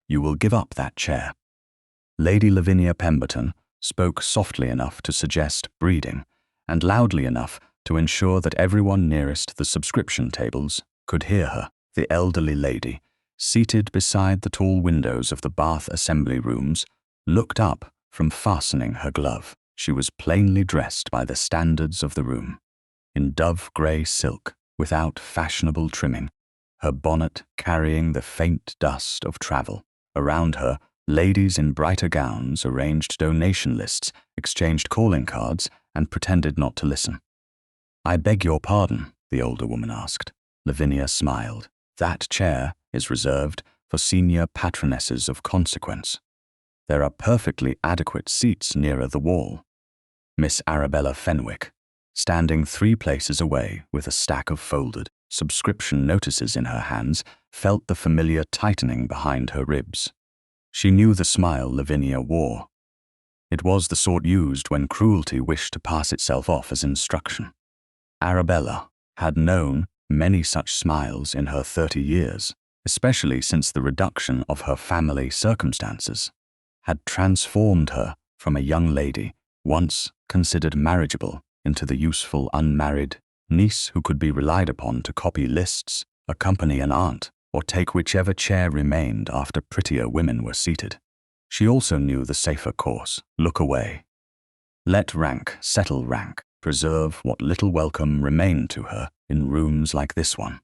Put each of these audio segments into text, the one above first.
you will give up that chair." Lady Lavinia Pemberton spoke softly enough to suggest breeding, and loudly enough to ensure that everyone nearest the subscription tables could hear her. The elderly lady, seated beside the tall windows of the Bath assembly rooms, looked up from fastening her glove. She was plainly dressed by the standards of the room, in dove-grey silk, without fashionable trimming, her bonnet carrying the faint dust of travel. Around her, ladies in brighter gowns arranged donation lists, exchanged calling cards, and pretended not to listen. "I beg your pardon," the older woman asked. Lavinia smiled. "That chair is reserved for senior patronesses of consequence. There are perfectly adequate seats nearer the wall." Miss Arabella Fenwick, standing 3 places away with a stack of folded subscription notices in her hands, felt the familiar tightening behind her ribs. She knew the smile Lavinia wore. It was the sort used when cruelty wished to pass itself off as instruction. Arabella had known many such smiles in her 30 years, especially since the reduction of her family circumstances had transformed her from a young lady once considered marriageable into the useful unmarried niece who could be relied upon to copy lists, accompany an aunt, or take whichever chair remained after prettier women were seated. She also knew the safer course: look away. Let rank settle rank, preserve what little welcome remained to her in rooms like this one.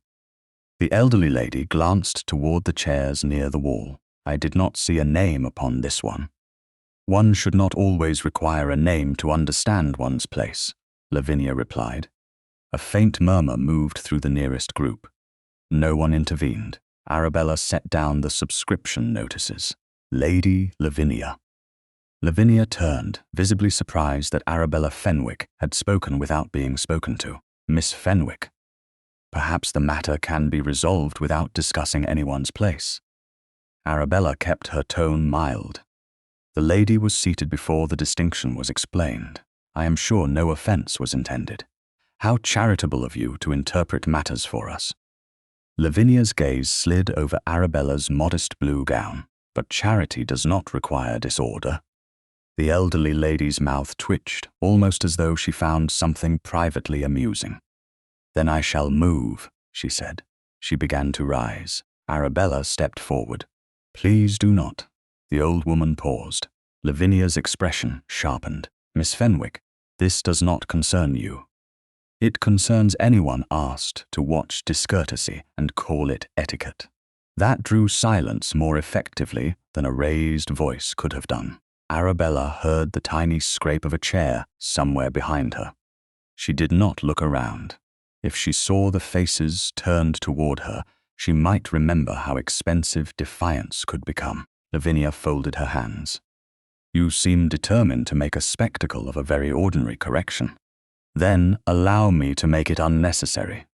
The elderly lady glanced toward the chairs near the wall. "I did not see a name upon this one." "One should not always require a name to understand one's place," Lavinia replied. A faint murmur moved through the nearest group. No one intervened. Arabella set down the subscription notices. Lady Lavinia. Lavinia turned, visibly surprised that Arabella Fenwick had spoken without being spoken to. "Miss Fenwick, perhaps the matter can be resolved without discussing anyone's place." Arabella kept her tone mild. The lady was seated before the distinction was explained. "I am sure no offense was intended. How charitable of you to interpret matters for us." Lavinia's gaze slid over Arabella's modest blue gown. "But charity does not require disorder." The elderly lady's mouth twitched, almost as though she found something privately amusing. "Then I shall move," she said. She began to rise. Arabella stepped forward. "Please do not." The old woman paused. Lavinia's expression sharpened. "Miss Fenwick, this does not concern you. It concerns anyone asked to watch discourtesy and call it etiquette." That drew silence more effectively than a raised voice could have done. Arabella heard the tiny scrape of a chair somewhere behind her. She did not look around. If she saw the faces turned toward her, she might remember how expensive defiance could become. Lavinia folded her hands. "You seem determined to make a spectacle of a very ordinary correction. Then allow me to make it unnecessary."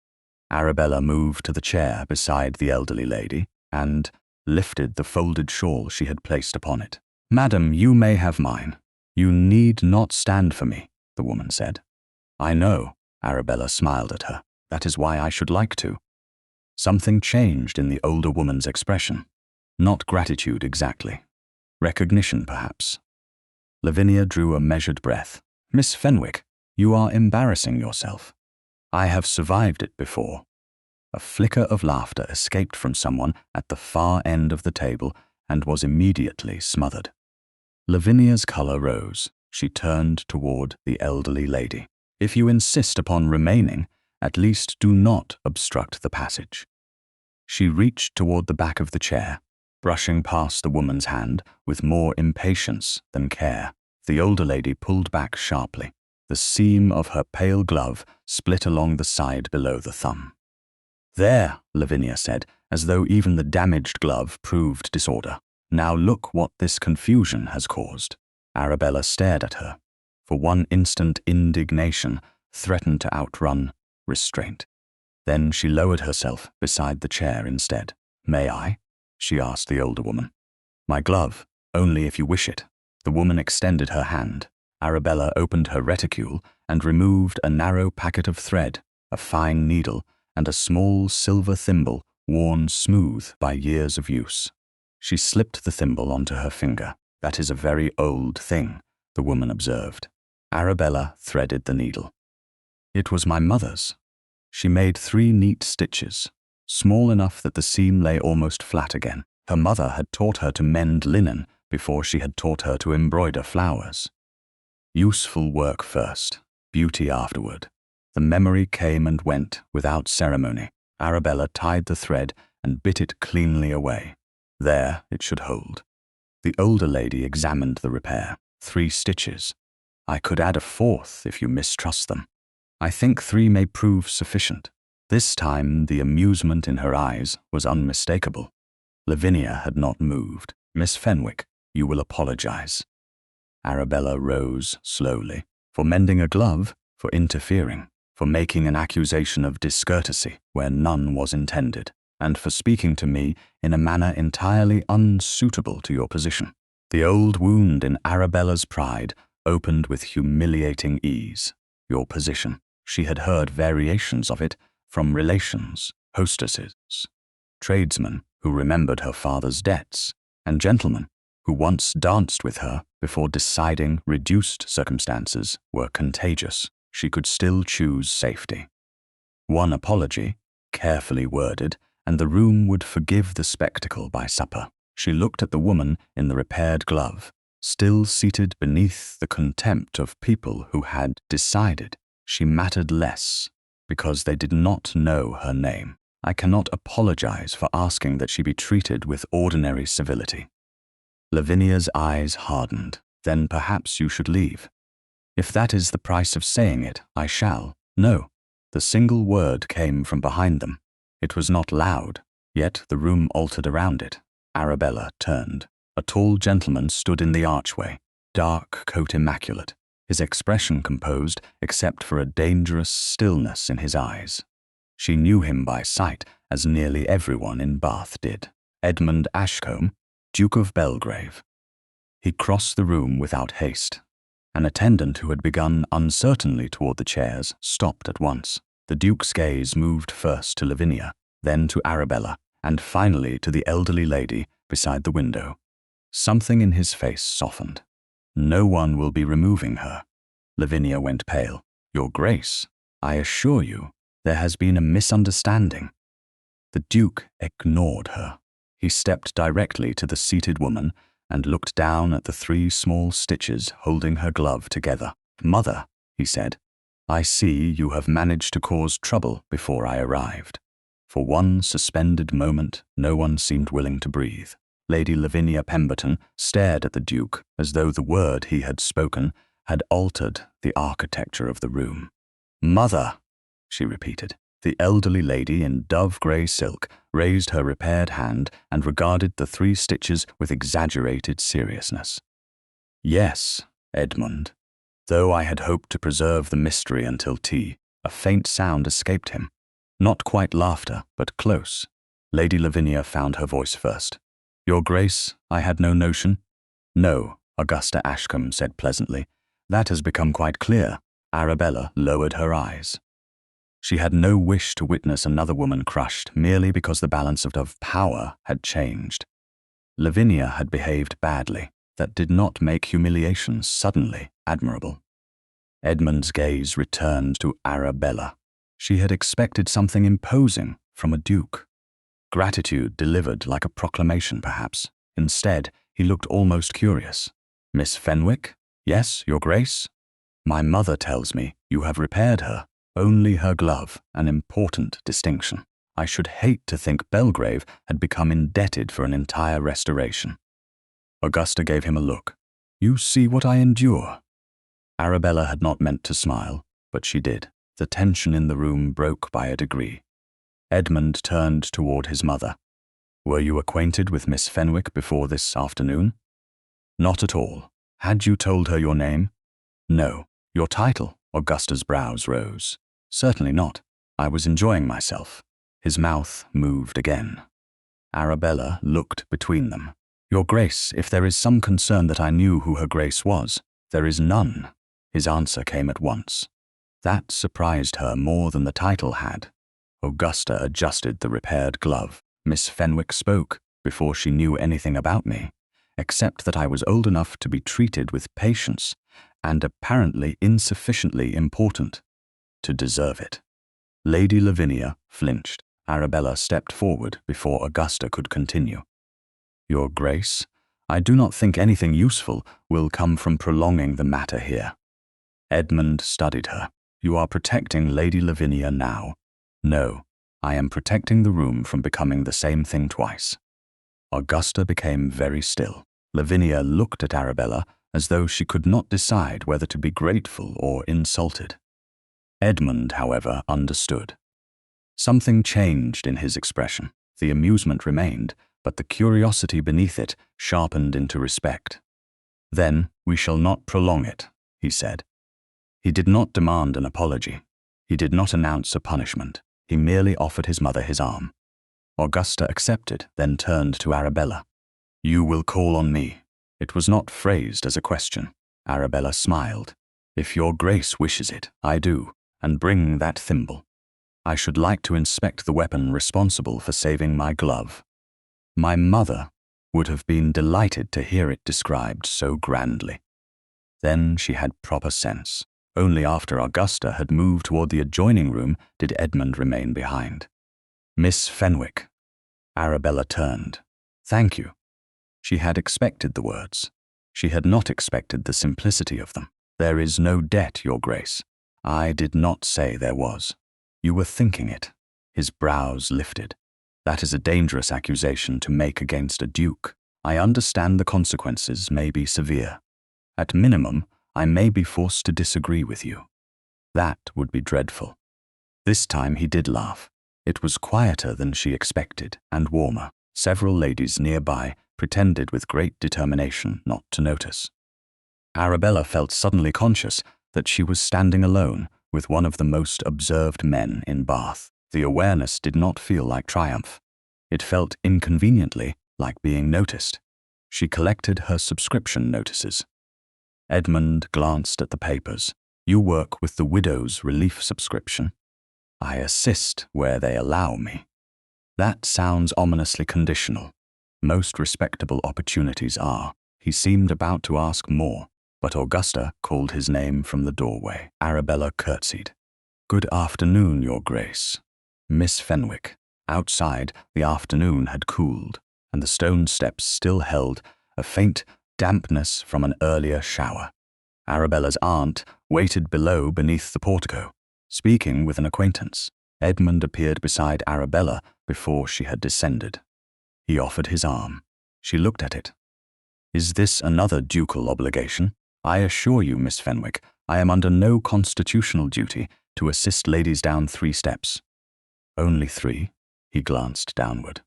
Arabella moved to the chair beside the elderly lady and lifted the folded shawl she had placed upon it. "Madam, you may have mine. You need not stand for me," the woman said. "I know," Arabella smiled at her. "That is why I should like to." Something changed in the older woman's expression. Not gratitude exactly. Recognition, perhaps. Lavinia drew a measured breath. "Miss Fenwick, you are embarrassing yourself. I have survived it before." A flicker of laughter escaped from someone at the far end of the table and was immediately smothered. Lavinia's color rose. She turned toward the elderly lady. "If you insist upon remaining, at least do not obstruct the passage." She reached toward the back of the chair, brushing past the woman's hand with more impatience than care. The older lady pulled back sharply. The seam of her pale glove split along the side below the thumb. "There," Lavinia said, as though even the damaged glove proved disorder. "Now look what this confusion has caused." Arabella stared at her. For one instant, indignation threatened to outrun restraint. Then she lowered herself beside the chair instead. "May I?" she asked the older woman. "My glove, only if you wish it." The woman extended her hand. Arabella opened her reticule and removed a narrow packet of thread, a fine needle, and a small silver thimble worn smooth by years of use. She slipped the thimble onto her finger. That is a very old thing, the woman observed. Arabella threaded the needle. It was my mother's. She made 3 neat stitches, small enough that the seam lay almost flat again. Her mother had taught her to mend linen before she had taught her to embroider flowers. Useful work first, beauty afterward. The memory came and went without ceremony. Arabella tied the thread and bit it cleanly away. There it should hold. The older lady examined the repair. 3 stitches. I could add a 4th if you mistrust them. I think 3 may prove sufficient. This time the amusement in her eyes was unmistakable. Lavinia had not moved. Miss Fenwick, you will apologize. Arabella rose slowly. For mending a glove, for interfering, for making an accusation of discourtesy where none was intended, and for speaking to me in a manner entirely unsuitable to your position. The old wound in Arabella's pride opened with humiliating ease. Your position. She had heard variations of it from relations, hostesses, tradesmen who remembered her father's debts, and gentlemen who once danced with her before deciding reduced circumstances were contagious. She could still choose safety. One apology, carefully worded, and the room would forgive the spectacle by supper. She looked at the woman in the repaired glove, still seated beneath the contempt of people who had decided she mattered less because they did not know her name. I cannot apologize for asking that she be treated with ordinary civility. Lavinia's eyes hardened. Then perhaps you should leave. If that is the price of saying it, I shall. No. The single word came from behind them. It was not loud, yet the room altered around it. Arabella turned. A tall gentleman stood in the archway, dark coat immaculate, his expression composed except for a dangerous stillness in his eyes. She knew him by sight, as nearly everyone in Bath did. Edmund Ashcombe, Duke of Bellgrave. He crossed the room without haste. An attendant who had begun uncertainly toward the chairs stopped at once. The Duke's gaze moved first to Lavinia, then to Arabella, and finally to the elderly lady beside the window. Something in his face softened. No one will be removing her. Lavinia went pale. Your Grace, I assure you, there has been a misunderstanding. The Duke ignored her. He stepped directly to the seated woman and looked down at the 3 small stitches holding her glove together. Mother, he said, I see you have managed to cause trouble before I arrived. For one suspended moment, no one seemed willing to breathe. Lady Lavinia Pemberton stared at the Duke as though the word he had spoken had altered the architecture of the room. Mother, she repeated. The elderly lady in dove-grey silk raised her repaired hand and regarded the 3 stitches with exaggerated seriousness. Yes, Edmund. Though I had hoped to preserve the mystery until tea, a faint sound escaped him. Not quite laughter, but close. Lady Lavinia found her voice first. Your Grace, I had no notion. No, Augusta Ashcombe said pleasantly. That has become quite clear. Arabella lowered her eyes. She had no wish to witness another woman crushed merely because the balance of power had changed. Lavinia had behaved badly. That did not make humiliation suddenly admirable. Edmund's gaze returned to Arabella. She had expected something imposing from a duke. Gratitude delivered like a proclamation, perhaps. Instead, he looked almost curious. Miss Fenwick? Yes, Your Grace? My mother tells me you have repaired her. Only her glove, an important distinction. I should hate to think Bellgrave had become indebted for an entire restoration. Augusta gave him a look. You see what I endure. Arabella had not meant to smile, but she did. The tension in the room broke by a degree. Edmund turned toward his mother. Were you acquainted with Miss Fenwick before this afternoon? Not at all. Had you told her your name? No. Your title? Augusta's brows rose. Certainly not. I was enjoying myself. His mouth moved again. Arabella looked between them. Your Grace, if there is some concern that I knew who her Grace was, there is none. His answer came at once. That surprised her more than the title had. Augusta adjusted the repaired glove. Miss Fenwick spoke. before she knew anything about me, except that I was old enough to be treated with patience and apparently insufficiently important to deserve it. Lady Lavinia flinched. Arabella stepped forward before Augusta could continue. Your Grace, I do not think anything useful will come from prolonging the matter here. Edmund studied her. You are protecting Lady Lavinia now. No, I am protecting the room from becoming the same thing twice. Augusta became very still. Lavinia looked at Arabella as though she could not decide whether to be grateful or insulted. Edmund, however, understood. Something changed in his expression. The amusement remained, but the curiosity beneath it sharpened into respect. Then we shall not prolong it, he said. He did not demand an apology. He did not announce a punishment. He merely offered his mother his arm. Augusta accepted, then turned to Arabella. You will call on me. It was not phrased as a question. Arabella smiled. If your Grace wishes it, I do, and bring that thimble. I should like to inspect the weapon responsible for saving my glove. My mother would have been delighted to hear it described so grandly. Then she had proper sense. Only after Augusta had moved toward the adjoining room did Edmund remain behind. Miss Fenwick. Arabella turned. Thank you. She had expected the words. She had not expected the simplicity of them. There is no debt, Your Grace. I did not say there was. You were thinking it. His brows lifted. That is a dangerous accusation to make against a duke. I understand the consequences may be severe. At minimum, I may be forced to disagree with you. That would be dreadful. This time he did laugh. It was quieter than she expected, and warmer. Several ladies nearby pretended with great determination not to notice. Arabella felt suddenly conscious that she was standing alone with one of the most observed men in Bath. The awareness did not feel like triumph. It felt inconveniently like being noticed. She collected her subscription notices. Edmund glanced at the papers. You work with the Widow's Relief subscription. I assist where they allow me. That sounds ominously conditional. Most respectable opportunities are. He seemed about to ask more, but Augusta called his name from the doorway. Arabella curtsied. Good afternoon, Your Grace. Miss Fenwick. Outside, the afternoon had cooled, and the stone steps still held a faint dampness from an earlier shower. Arabella's aunt waited below beneath the portico, speaking with an acquaintance. Edmund appeared beside Arabella before she had descended. He offered his arm. She looked at it. Is this another ducal obligation? I assure you, Miss Fenwick, I am under no constitutional duty to assist ladies down 3 steps. Only 3? He glanced downward.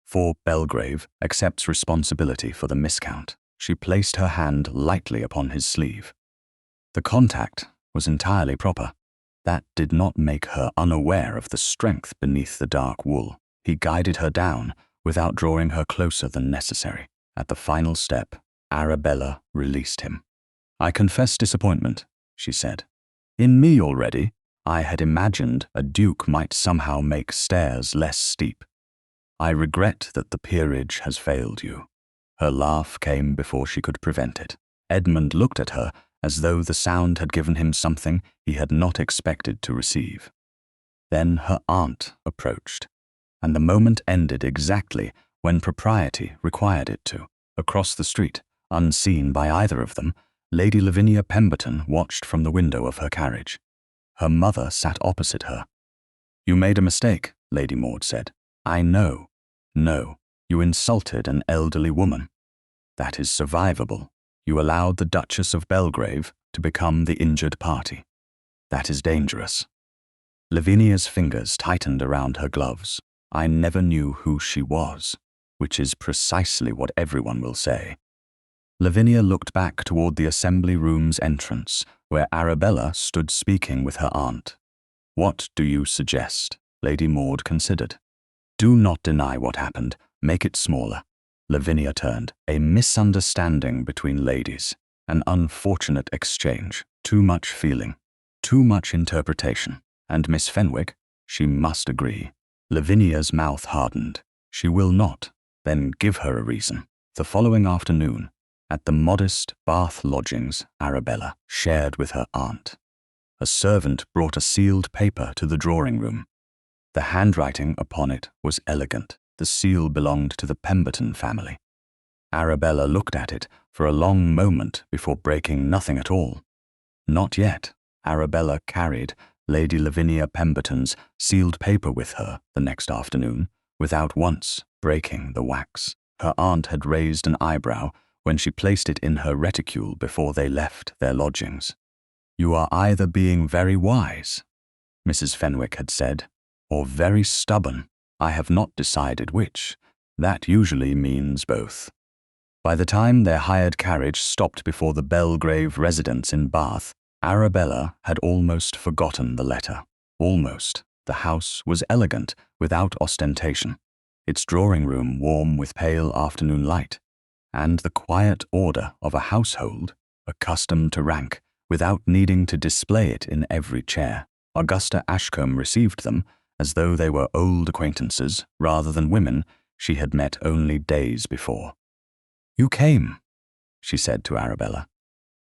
For Bellgrave accepts responsibility for the miscount. She placed her hand lightly upon his sleeve. The contact was entirely proper. That did not make her unaware of the strength beneath the dark wool. He guided her down without drawing her closer than necessary. At the final step, Arabella released him. I confess disappointment, she said. In me already, I had imagined a duke might somehow make stairs less steep. I regret that the peerage has failed you. Her laugh came before she could prevent it. Edmund looked at her as though the sound had given him something he had not expected to receive. Then her aunt approached, and the moment ended exactly when propriety required it to. Across the street, unseen by either of them, Lady Lavinia Pemberton watched from the window of her carriage. Her mother sat opposite her. You made a mistake, Lady Maud said. I know. No, you insulted an elderly woman. That is survivable. You allowed the Duchess of Bellgrave to become the injured party. That is dangerous. Lavinia's fingers tightened around her gloves. I never knew who she was, which is precisely what everyone will say. Lavinia looked back toward the assembly room's entrance, where Arabella stood speaking with her aunt. What do you suggest? Lady Maud considered. Do not deny what happened. Make it smaller. Lavinia turned. A misunderstanding between ladies. An unfortunate exchange. Too much feeling. Too much interpretation. And Miss Fenwick, she must agree. Lavinia's mouth hardened. She will not. then give her a reason. The following afternoon, at the modest Bath lodgings Arabella shared with her aunt, a servant brought a sealed paper to the drawing-room. The handwriting upon it was elegant. The seal belonged to the Pemberton family. Arabella looked at it for a long moment before breaking nothing at all. Not yet. Arabella carried Lady Lavinia Pemberton's sealed paper with her the next afternoon without once breaking the wax. Her aunt had raised an eyebrow when she placed it in her reticule before they left their lodgings. "You are either being very wise," Mrs. Fenwick had said, "or very stubborn. I have not decided which. That usually means both." By the time their hired carriage stopped before the Bellgrave residence in Bath, Arabella had almost forgotten the letter. Almost. The house was elegant, without ostentation, its drawing-room warm with pale afternoon light, and the quiet order of a household accustomed to rank without needing to display it in every chair. Augusta Ashcombe received them as though they were old acquaintances rather than women she had met only days before. "You came," she said to Arabella.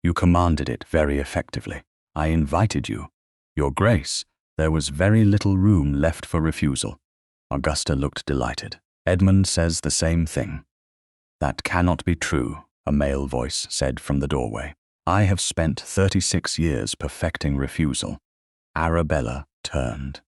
"You commanded it very effectively. I invited you. Your Grace, there was very little room left for refusal." Augusta looked delighted. "Edmund says the same thing." "That cannot be true," a male voice said from the doorway. "I have spent 36 years perfecting refusal." Arabella turned.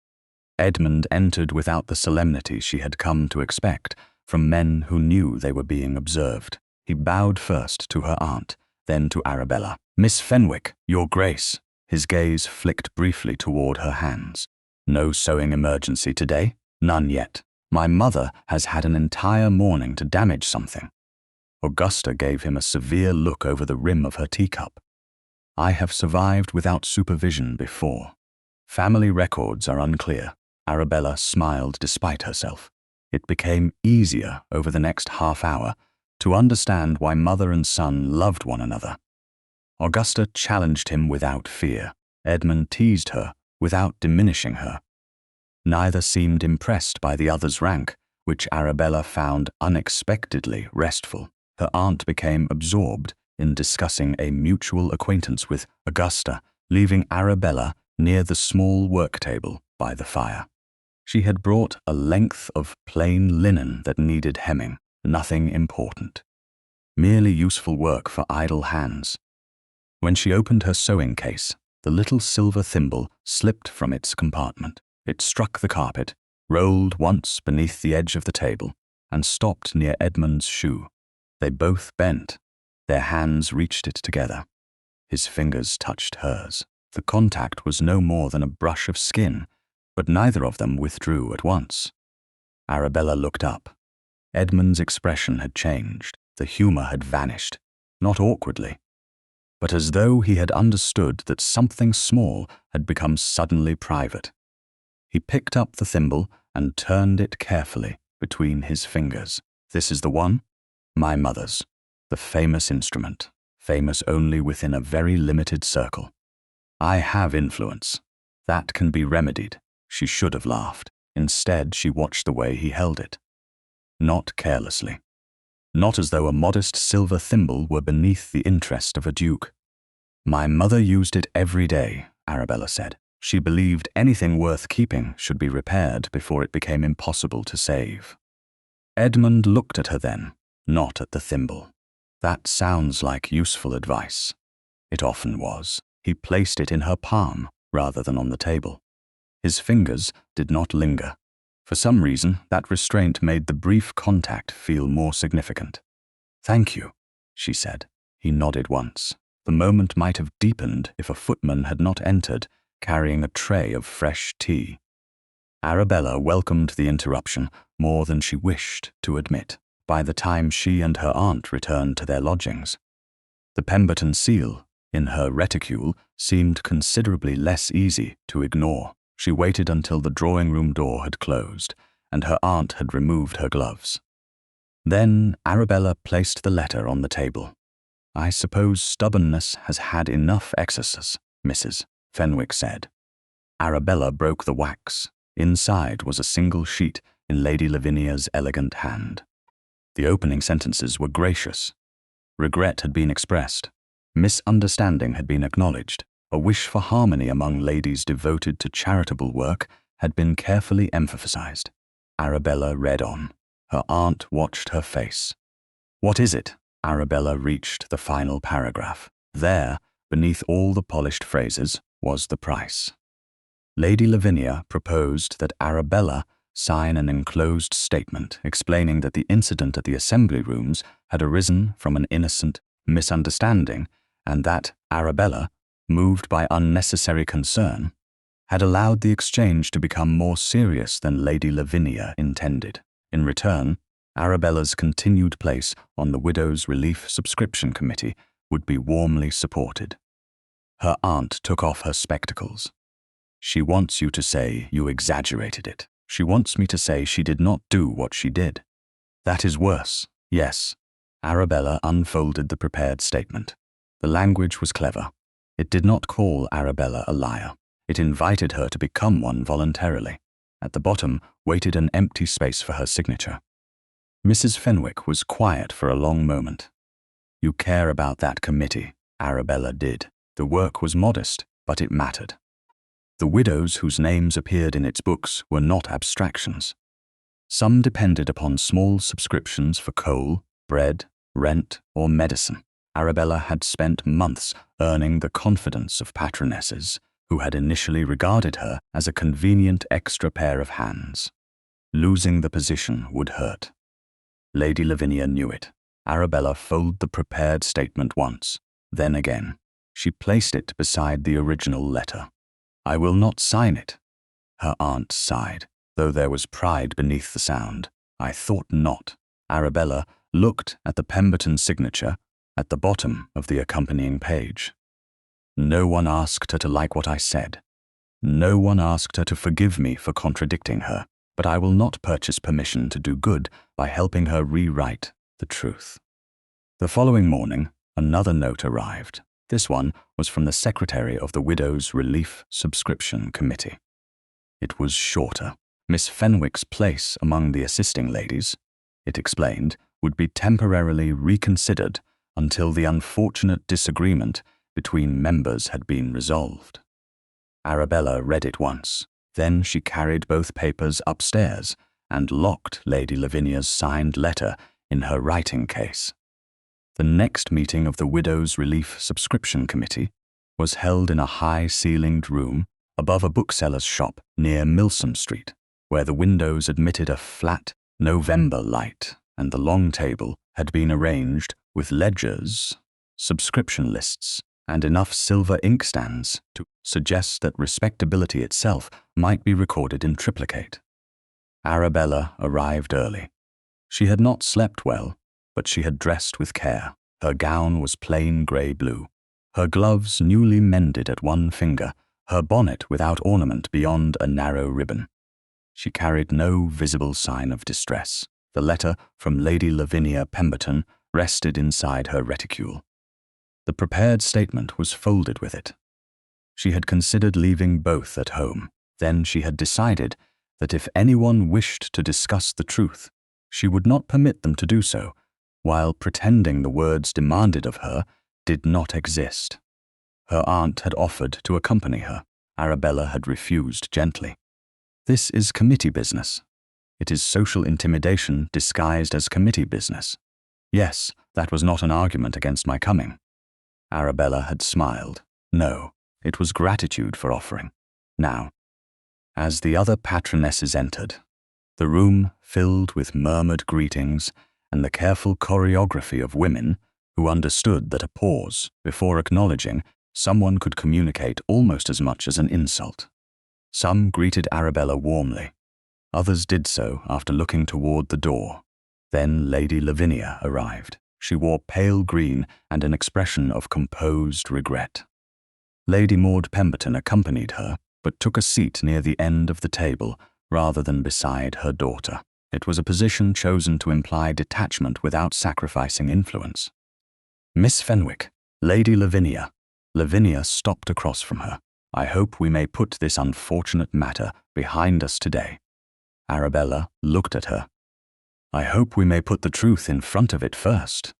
Edmund entered without the solemnity she had come to expect from men who knew they were being observed. He bowed first to her aunt, then to Arabella. "Miss Fenwick, Your Grace." His gaze flicked briefly toward her hands. "No sewing emergency today?" "None yet. My mother has had an entire morning to damage something." Augusta gave him a severe look over the rim of her teacup. "I have survived without supervision before. Family records are unclear." Arabella smiled despite herself. It became easier over the next half hour to understand why mother and son loved one another. Augusta challenged him without fear. Edmund teased her without diminishing her. Neither seemed impressed by the other's rank, which Arabella found unexpectedly restful. Her aunt became absorbed in discussing a mutual acquaintance with Augusta, leaving Arabella near the small work table by the fire. She had brought a length of plain linen that needed hemming, nothing important. Merely useful work for idle hands. When she opened her sewing case, the little silver thimble slipped from its compartment. It struck the carpet, rolled once beneath the edge of the table, and stopped near Edmund's shoe. They both bent. Their hands reached it together. His fingers touched hers. The contact was no more than a brush of skin, but neither of them withdrew at once. Arabella looked up. Edmund's expression had changed. The humor had vanished, not awkwardly, but as though he had understood that something small had become suddenly private. He picked up the thimble and turned it carefully between his fingers. "This is the one?" "My mother's. The famous instrument, famous only within a very limited circle. I have influence. That can be remedied." She should have laughed. Instead, she watched the way he held it. Not carelessly. Not as though a modest silver thimble were beneath the interest of a duke. "My mother used it every day," Arabella said. "She believed anything worth keeping should be repaired before it became impossible to save." Edmund looked at her then, not at the thimble. "That sounds like useful advice." It often was. He placed it in her palm rather than on the table. His fingers did not linger. For some reason, that restraint made the brief contact feel more significant. "Thank you," she said. He nodded once. The moment might have deepened if a footman had not entered, carrying a tray of fresh tea. Arabella welcomed the interruption more than she wished to admit. By the time she and her aunt returned to their lodgings, the Pemberton seal in her reticule seemed considerably less easy to ignore. She waited until the drawing-room door had closed and her aunt had removed her gloves. Then Arabella placed the letter on the table. "I suppose stubbornness has had enough excesses," Mrs. Fenwick said. Arabella broke the wax. Inside was a single sheet in Lady Lavinia's elegant hand. The opening sentences were gracious. Regret had been expressed. Misunderstanding had been acknowledged. A wish for harmony among ladies devoted to charitable work had been carefully emphasized. Arabella read on. Her aunt watched her face. "What is it?" Arabella reached the final paragraph. There, beneath all the polished phrases, was the price. Lady Lavinia proposed that Arabella sign an enclosed statement explaining that the incident at the assembly rooms had arisen from an innocent misunderstanding and that Arabella, moved by unnecessary concern, had allowed the exchange to become more serious than Lady Lavinia intended. In return, Arabella's continued place on the Widows' Relief Subscription Committee would be warmly supported. Her aunt took off her spectacles. "She wants you to say you exaggerated it. She wants me to say she did not do what she did. That is worse." Yes. Arabella unfolded the prepared statement. The language was clever. It did not call Arabella a liar. It invited her to become one voluntarily. At the bottom waited an empty space for her signature. Mrs. Fenwick was quiet for a long moment. "You care about that committee." Arabella did. The work was modest, but it mattered. The widows whose names appeared in its books were not abstractions. Some depended upon small subscriptions for coal, bread, rent, or medicine. Arabella had spent months earning the confidence of patronesses who had initially regarded her as a convenient extra pair of hands. Losing the position would hurt. Lady Lavinia knew it. Arabella folded the prepared statement once, then again. She placed it beside the original letter. "I will not sign it." Her aunt sighed, though there was pride beneath the sound. "I thought not." Arabella looked at the Pemberton signature at the bottom of the accompanying page. "No one asked her to like what I said. No one asked her to forgive me for contradicting her, but I will not purchase permission to do good by helping her rewrite the truth." The following morning, another note arrived. This one was from the secretary of the Widows' Relief Subscription Committee. It was shorter. Miss Fenwick's place among the assisting ladies, it explained, would be temporarily reconsidered until the unfortunate disagreement between members had been resolved. Arabella read it once. Then she carried both papers upstairs and locked Lady Lavinia's signed letter in her writing case. The next meeting of the Widows' Relief Subscription Committee was held in a high-ceilinged room above a bookseller's shop near Milsom Street, where the windows admitted a flat November light and the long table had been arranged with ledgers, subscription lists, and enough silver inkstands to suggest that respectability itself might be recorded in triplicate. Arabella arrived early. She had not slept well, but she had dressed with care. Her gown was plain grey blue, her gloves newly mended at one finger, her bonnet without ornament beyond a narrow ribbon. She carried no visible sign of distress. The letter from Lady Lavinia Pemberton rested inside her reticule. The prepared statement was folded with it. She had considered leaving both at home. Then she had decided that if anyone wished to discuss the truth, she would not permit them to do so, while pretending the words demanded of her did not exist. Her aunt had offered to accompany her. Arabella had refused gently. "This is committee business. It is social intimidation disguised as committee business. Yes, that was not an argument against my coming." Arabella had smiled. No, it was gratitude for offering. Now, as the other patronesses entered, the room filled with murmured greetings and the careful choreography of women who understood that a pause before acknowledging someone could communicate almost as much as an insult. Some greeted Arabella warmly. Others did so after looking toward the door. Then Lady Lavinia arrived. She wore pale green and an expression of composed regret. Lady Maud Pemberton accompanied her, but took a seat near the end of the table rather than beside her daughter. It was a position chosen to imply detachment without sacrificing influence. "Miss Fenwick, Lady Lavinia." Lavinia stopped across from her. "I hope we may put this unfortunate matter behind us today." Arabella looked at her. I hope we may put the truth in front of it first.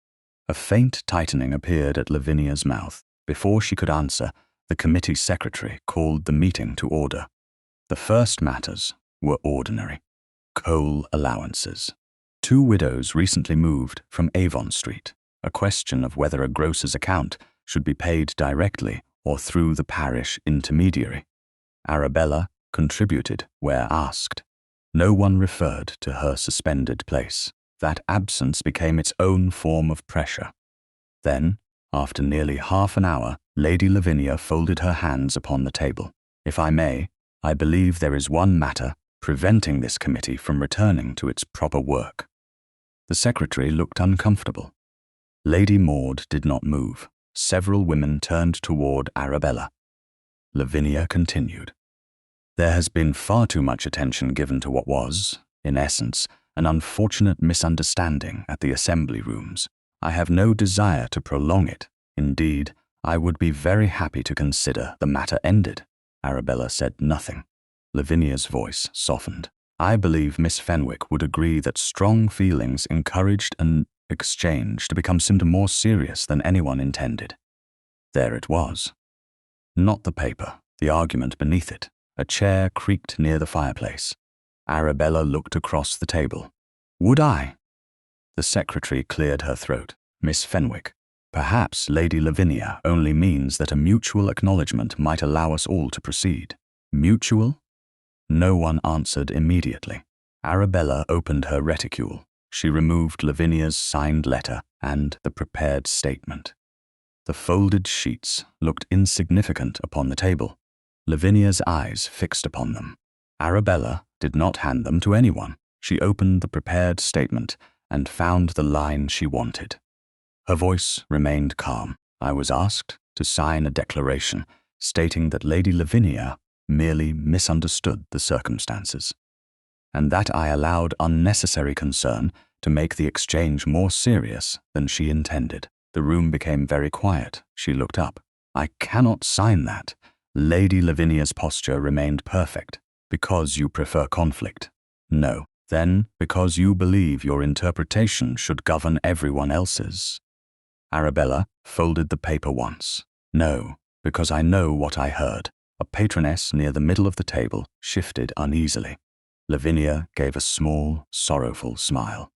A faint tightening appeared at Lavinia's mouth. Before she could answer, the committee secretary called the meeting to order. The first matters were ordinary. Coal allowances. 2 widows recently moved from Avon Street. A question of whether a grocer's account should be paid directly or through the parish intermediary. Arabella contributed where asked. No one referred to her suspended place. That absence became its own form of pressure. Then, after nearly half an hour, Lady Lavinia folded her hands upon the table. If I may, I believe there is one matter preventing this committee from returning to its proper work. The secretary looked uncomfortable. Lady Maud did not move. Several women turned toward Arabella. Lavinia continued. There has been far too much attention given to what was, in essence, an unfortunate misunderstanding at the assembly rooms. I have no desire to prolong it. Indeed, I would be very happy to consider the matter ended. Arabella said nothing. Lavinia's voice softened. I believe Miss Fenwick would agree that strong feelings encouraged an exchange to become simply more serious than anyone intended. There it was. Not the paper, the argument beneath it. A chair creaked near the fireplace. Arabella looked across the table. Would I? The secretary cleared her throat. Miss Fenwick, perhaps Lady Lavinia only means that a mutual acknowledgement might allow us all to proceed. Mutual? No one answered immediately. Arabella opened her reticule. She removed Lavinia's signed letter and the prepared statement. The folded sheets looked insignificant upon the table. Lavinia's eyes fixed upon them. Arabella did not hand them to anyone. She opened the prepared statement and found the line she wanted. Her voice remained calm. I was asked to sign a declaration stating that Lady Lavinia merely misunderstood the circumstances, and that I allowed unnecessary concern to make the exchange more serious than she intended. The room became very quiet. She looked up. I cannot sign that. Lady Lavinia's posture remained perfect. Because you prefer conflict? No. Then, because you believe your interpretation should govern everyone else's? Arabella folded the paper once. No, because I know what I heard. A patroness near the middle of the table shifted uneasily. Lavinia gave a small, sorrowful smile.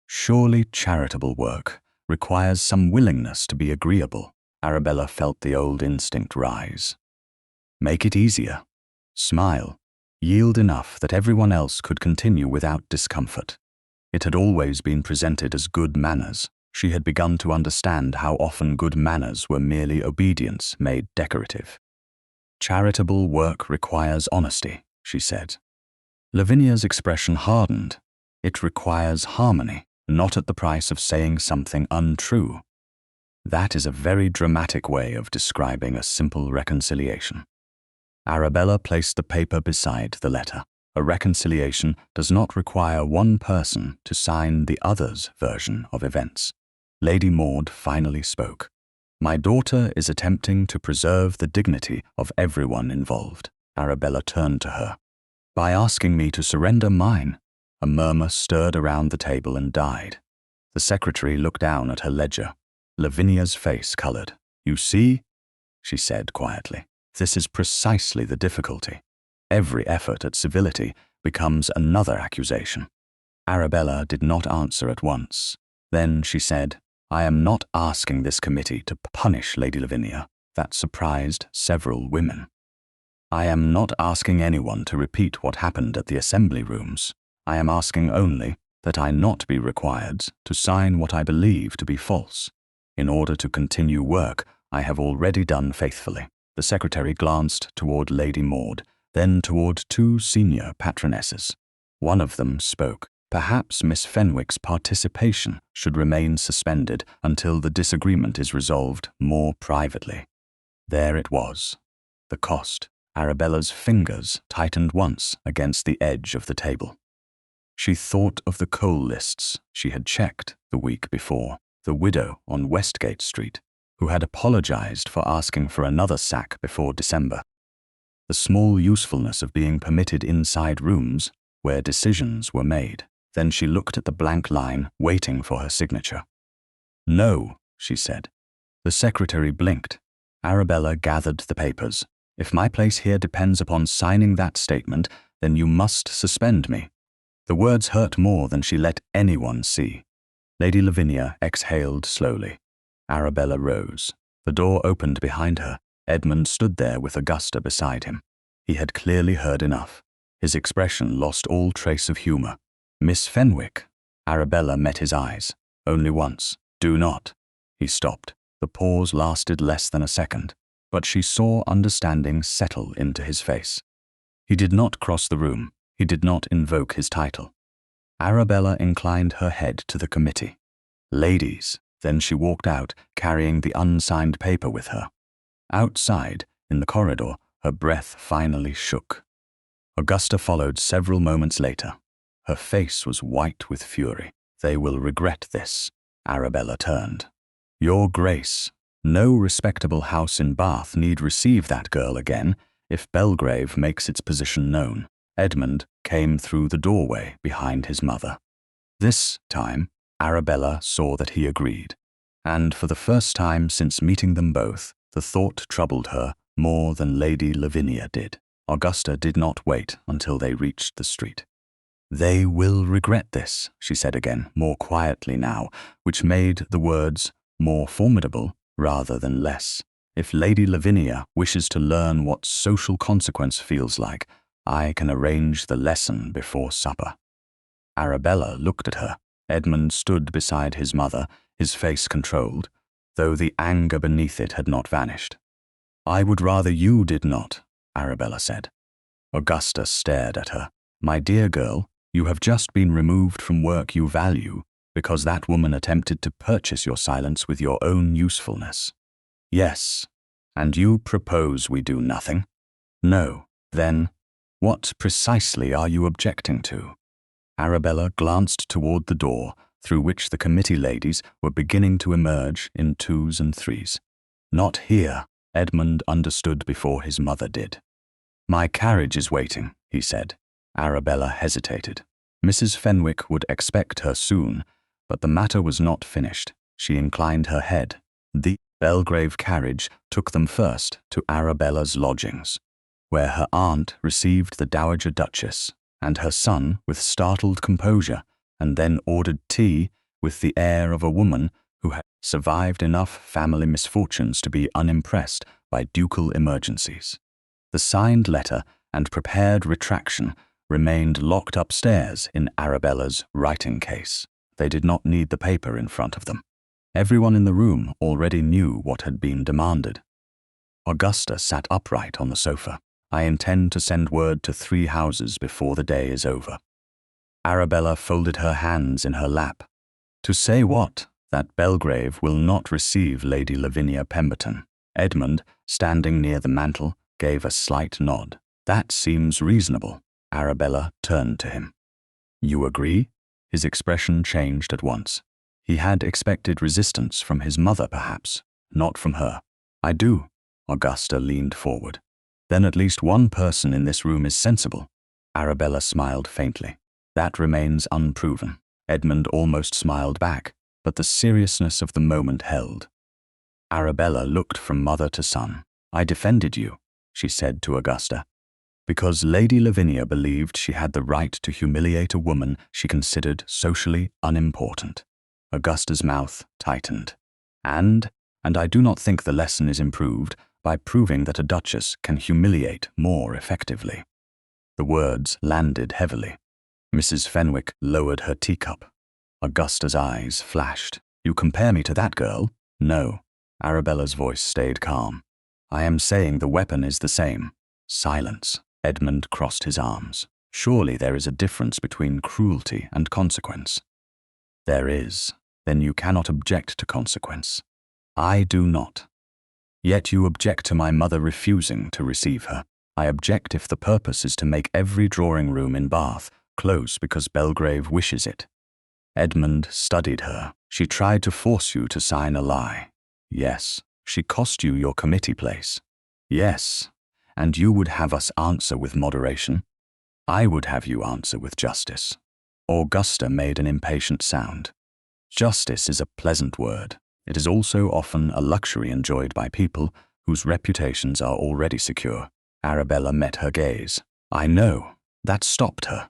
Surely charitable work requires some willingness to be agreeable. Arabella felt the old instinct rise. Make it easier. Smile. Yield enough that everyone else could continue without discomfort. It had always been presented as good manners. She had begun to understand how often good manners were merely obedience made decorative. Charitable work requires honesty, she said. Lavinia's expression hardened. It requires harmony, not at the price of saying something untrue. That is a very dramatic way of describing a simple reconciliation. Arabella placed the paper beside the letter. A reconciliation does not require one person to sign the other's version of events. Lady Maud finally spoke. My daughter is attempting to preserve the dignity of everyone involved. Arabella turned to her. By asking me to surrender mine. A murmur stirred around the table and died. The secretary looked down at her ledger. Lavinia's face colored. You see, she said quietly, this is precisely the difficulty. Every effort at civility becomes another accusation. Arabella did not answer at once. Then she said, I am not asking this committee to punish Lady Lavinia. That surprised several women. I am not asking anyone to repeat what happened at the assembly rooms. I am asking only that I not be required to sign what I believe to be false. In order to continue work I have already done faithfully. The secretary glanced toward Lady Maud, then toward 2 senior patronesses. One of them spoke. Perhaps Miss Fenwick's participation should remain suspended until the disagreement is resolved more privately. There it was. The cost. Arabella's fingers tightened once against the edge of the table. She thought of the coal lists she had checked the week before. The widow on Westgate Street, who had apologized for asking for another sack before December. The small usefulness of being permitted inside rooms where decisions were made. Then she looked at the blank line, waiting for her signature. "No," she said. The secretary blinked. Arabella gathered the papers. "If my place here depends upon signing that statement, then you must suspend me." The words hurt more than she let anyone see. Lady Lavinia exhaled slowly. Arabella rose. The door opened behind her. Edmund stood there with Augusta beside him. He had clearly heard enough. His expression lost all trace of humor. "Miss Fenwick." Arabella met his eyes. Only once. "Do not." He stopped. The pause lasted less than a second, but she saw understanding settle into his face. He did not cross the room. He did not invoke his title. Arabella inclined her head to the committee. "Ladies." Then she walked out, carrying the unsigned paper with her. Outside, in the corridor, her breath finally shook. Augusta followed several moments later. Her face was white with fury. "They will regret this." Arabella turned. "Your Grace, no respectable house in Bath need receive that girl again if Bellgrave makes its position known." Edmund came through the doorway behind his mother. This time, Arabella saw that he agreed, and for the first time since meeting them both, the thought troubled her more than Lady Lavinia did. Augusta did not wait until they reached the street. "They will regret this," she said again, more quietly now, which made the words more formidable rather than less. "If Lady Lavinia wishes to learn what social consequence feels like, I can arrange the lesson before supper." Arabella looked at her. Edmund stood beside his mother, his face controlled, though the anger beneath it had not vanished. "I would rather you did not," Arabella said. Augusta stared at her. "My dear girl, you have just been removed from work you value because that woman attempted to purchase your silence with your own usefulness." "Yes, and you propose we do nothing?" "No. Then, what precisely are you objecting to?" Arabella glanced toward the door, through which the committee ladies were beginning to emerge in twos and threes. "Not here," Edmund understood before his mother did. "My carriage is waiting," he said. Arabella hesitated. Mrs. Fenwick would expect her soon, but the matter was not finished. She inclined her head. The Bellgrave carriage took them first to Arabella's lodgings, where her aunt received the Dowager Duchess and her son with startled composure, and then ordered tea with the air of a woman who had survived enough family misfortunes to be unimpressed by ducal emergencies. The signed letter and prepared retraction remained locked upstairs in Arabella's writing case. They did not need the paper in front of them. Everyone in the room already knew what had been demanded. Augusta sat upright on the sofa. "I intend to send word to 3 houses before the day is over." Arabella folded her hands in her lap. "To say what?" "That Bellgrave will not receive Lady Lavinia Pemberton." Edmund, standing near the mantel, gave a slight nod. "That seems reasonable." Arabella turned to him. "You agree?" His expression changed at once. He had expected resistance from his mother, perhaps, not from her. "I do." Augusta leaned forward. "Then at least one person in this room is sensible." Arabella smiled faintly. "That remains unproven." Edmund almost smiled back, but the seriousness of the moment held. Arabella looked from mother to son. "I defended you," she said to Augusta, "because Lady Lavinia believed she had the right to humiliate a woman she considered socially unimportant." Augusta's mouth tightened. And I do not think the lesson is improved by proving that a duchess can humiliate more effectively." The words landed heavily. Mrs. Fenwick lowered her teacup. Augusta's eyes flashed. "You compare me to that girl?" "No." Arabella's voice stayed calm. "I am saying the weapon is the same." Silence. Edmund crossed his arms. "Surely there is a difference between cruelty and consequence." "There is. Then you cannot object to consequence." "I do not." "Yet you object to my mother refusing to receive her." "I object if the purpose is to make every drawing room in Bath close because Bellgrave wishes it." Edmund studied her. "She tried to force you to sign a lie." "Yes." "She cost you your committee place." "Yes." "And you would have us answer with moderation?" "I would have you answer with justice." Augusta made an impatient sound. Justice is a pleasant word. It is also often a luxury enjoyed by people whose reputations are already secure. Arabella met her gaze. I know. That stopped her.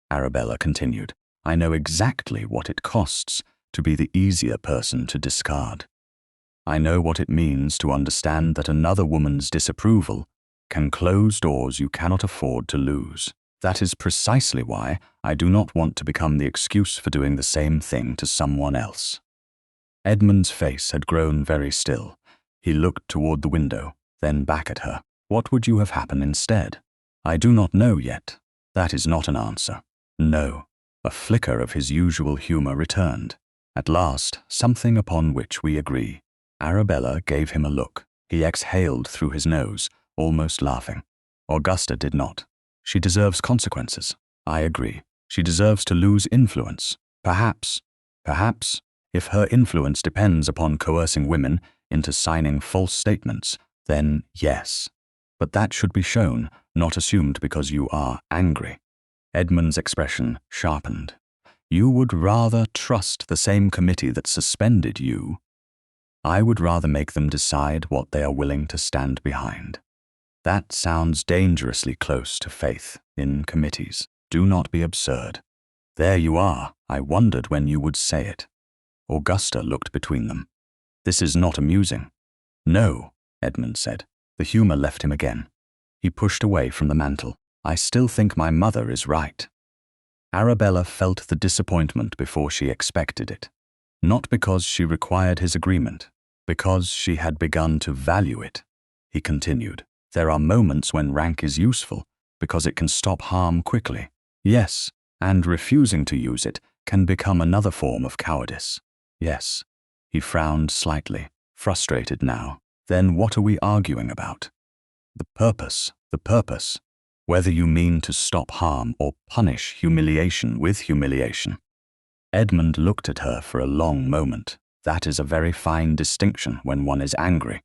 Arabella continued. I know exactly what it costs to be the easier person to discard. I know what it means to understand that another woman's disapproval can close doors you cannot afford to lose. That is precisely why I do not want to become the excuse for doing the same thing to someone else. Edmund's face had grown very still. He looked toward the window, then back at her. What would you have happened instead? I do not know yet. That is not an answer. No. A flicker of his usual humor returned. At last, something upon which we agree. Arabella gave him a look. He exhaled through his nose, almost laughing. Augusta did not. She deserves consequences. I agree. She deserves to lose influence. Perhaps, if her influence depends upon coercing women into signing false statements, then yes. But that should be shown, not assumed because you are angry. Edmund's expression sharpened. You would rather trust the same committee that suspended you. I would rather make them decide what they are willing to stand behind. That sounds dangerously close to faith in committees. Do not be absurd. There you are. I wondered when you would say it. Augusta looked between them. This is not amusing. No, Edmund said. The humor left him again. He pushed away from the mantel. I still think my mother is right. Arabella felt the disappointment before she expected it. Not because she required his agreement, because she had begun to value it. He continued, there are moments when rank is useful, because it can stop harm quickly. Yes, and refusing to use it can become another form of cowardice. Yes. He frowned slightly, frustrated now. Then what are we arguing about? The purpose. Whether you mean to stop harm or punish humiliation with humiliation. Edmund looked at her for a long moment. That is a very fine distinction when one is angry.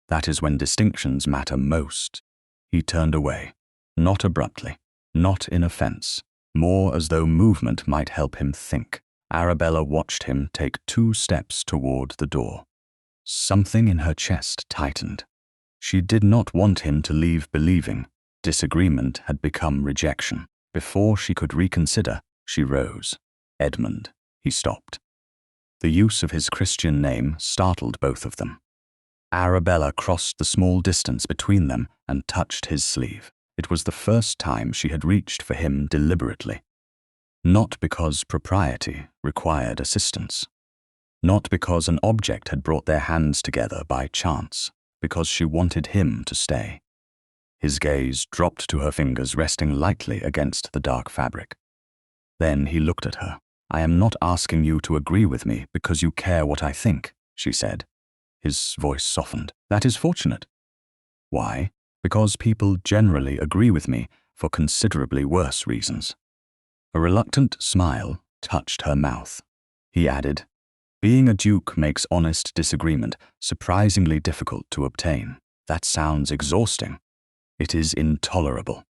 That is when distinctions matter most. He turned away, not abruptly, not in offense, more as though movement might help him think. Arabella watched him take 2 steps toward the door. Something in her chest tightened. She did not want him to leave believing disagreement had become rejection. Before she could reconsider, she rose. Edmund, he stopped. The use of his Christian name startled both of them. Arabella crossed the small distance between them and touched his sleeve. It was the first time she had reached for him deliberately. Not because propriety required assistance. Not because an object had brought their hands together by chance, because she wanted him to stay. His gaze dropped to her fingers resting lightly against the dark fabric. Then he looked at her. I am not asking you to agree with me because you care what I think, she said. His voice softened. That is fortunate. Why? Because people generally agree with me for considerably worse reasons. A reluctant smile touched her mouth. He added, being a duke makes honest disagreement surprisingly difficult to obtain. That sounds exhausting. It is intolerable.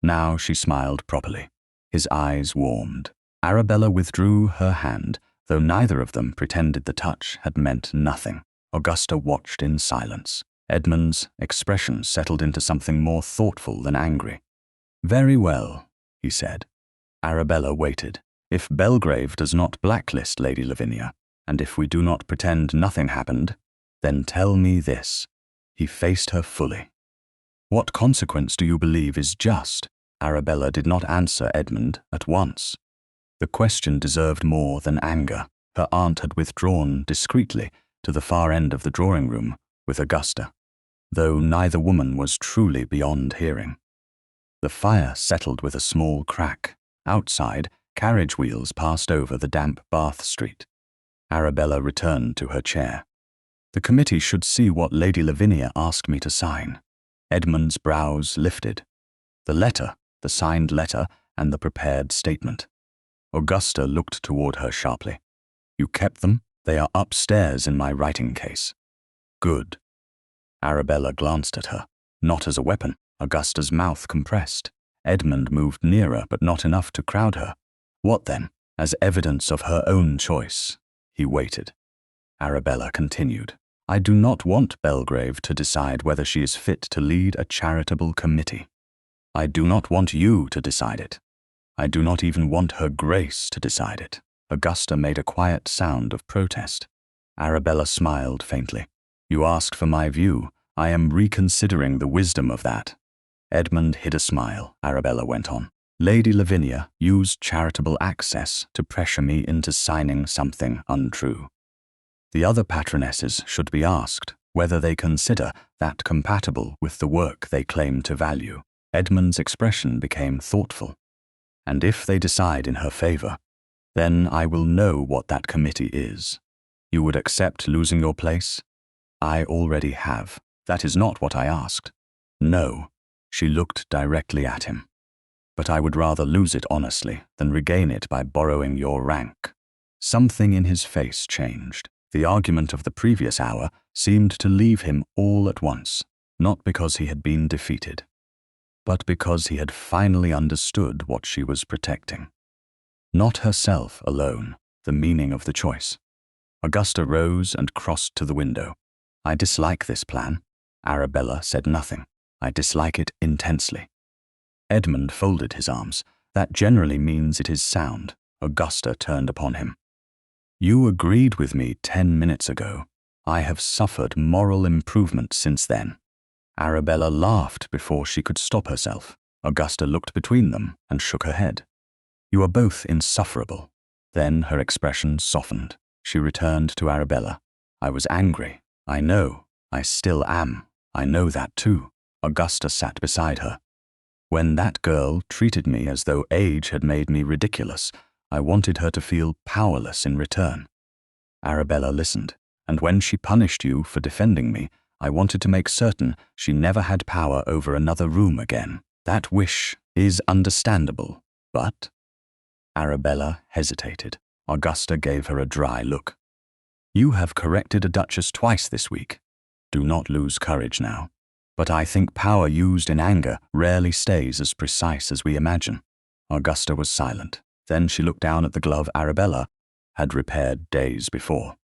Now she smiled properly. His eyes warmed. Arabella withdrew her hand, though neither of them pretended the touch had meant nothing. Augusta watched in silence. Edmund's expression settled into something more thoughtful than angry. Very well, he said. Arabella waited. If Bellgrave does not blacklist Lady Lavinia, and if we do not pretend nothing happened, then tell me this. He faced her fully. What consequence do you believe is just? Arabella did not answer Edmund at once. The question deserved more than anger. Her aunt had withdrawn discreetly to the far end of the drawing room with Augusta, though neither woman was truly beyond hearing. The fire settled with a small crack. Outside, carriage wheels passed over the damp Bath Street. Arabella returned to her chair. The committee should see what Lady Lavinia asked me to sign. Edmund's brows lifted. The letter, the signed letter, and the prepared statement. Augusta looked toward her sharply. You kept them? They are upstairs in my writing case. Good. Arabella glanced at her. Not as a weapon. Augusta's mouth compressed. Edmund moved nearer, but not enough to crowd her. What then? As evidence of her own choice. He waited. Arabella continued. I do not want Bellgrave to decide whether she is fit to lead a charitable committee. I do not want you to decide it. I do not even want her Grace to decide it. Augusta made a quiet sound of protest. Arabella smiled faintly. You asked for my view. I am reconsidering the wisdom of that. Edmund hid a smile. Arabella went on. Lady Lavinia used charitable access to pressure me into signing something untrue. The other patronesses should be asked whether they consider that compatible with the work they claim to value. Edmund's expression became thoughtful. And if they decide in her favor, then I will know what that committee is. You would accept losing your place? I already have. That is not what I asked. No. She looked directly at him. But I would rather lose it honestly than regain it by borrowing your rank. Something in his face changed. The argument of the previous hour seemed to leave him all at once, not because he had been defeated, but because he had finally understood what she was protecting. Not herself alone, the meaning of the choice. Augusta rose and crossed to the window. I dislike this plan. Arabella said nothing. I dislike it intensely. Edmund folded his arms. That generally means it is sound. Augusta turned upon him. You agreed with me 10 minutes ago. I have suffered moral improvement since then. Arabella laughed before she could stop herself. Augusta looked between them and shook her head. You are both insufferable. Then her expression softened. She returned to Arabella. I was angry. I know. I still am. I know that too. Augusta sat beside her. When that girl treated me as though age had made me ridiculous, I wanted her to feel powerless in return. Arabella listened, and when she punished you for defending me, I wanted to make certain she never had power over another room again. That wish is understandable, but... Arabella hesitated. Augusta gave her a dry look. You have corrected a duchess twice this week. Do not lose courage now. But I think power used in anger rarely stays as precise as we imagine. Augusta was silent. Then she looked down at the glove Arabella had repaired days before.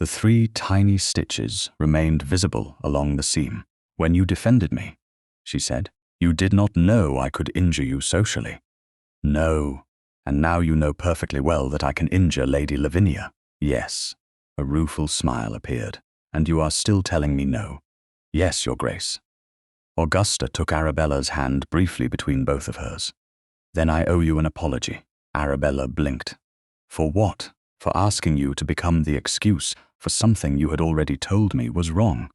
The 3 tiny stitches remained visible along the seam. When you defended me, she said, you did not know I could injure you socially. No, and now you know perfectly well that I can injure Lady Lavinia. Yes. A rueful smile appeared. And you are still telling me no. Yes, Your Grace. Augusta took Arabella's hand briefly between both of hers. Then I owe you an apology. Arabella blinked. For what? For asking you to become the excuse for something you had already told me was wrong.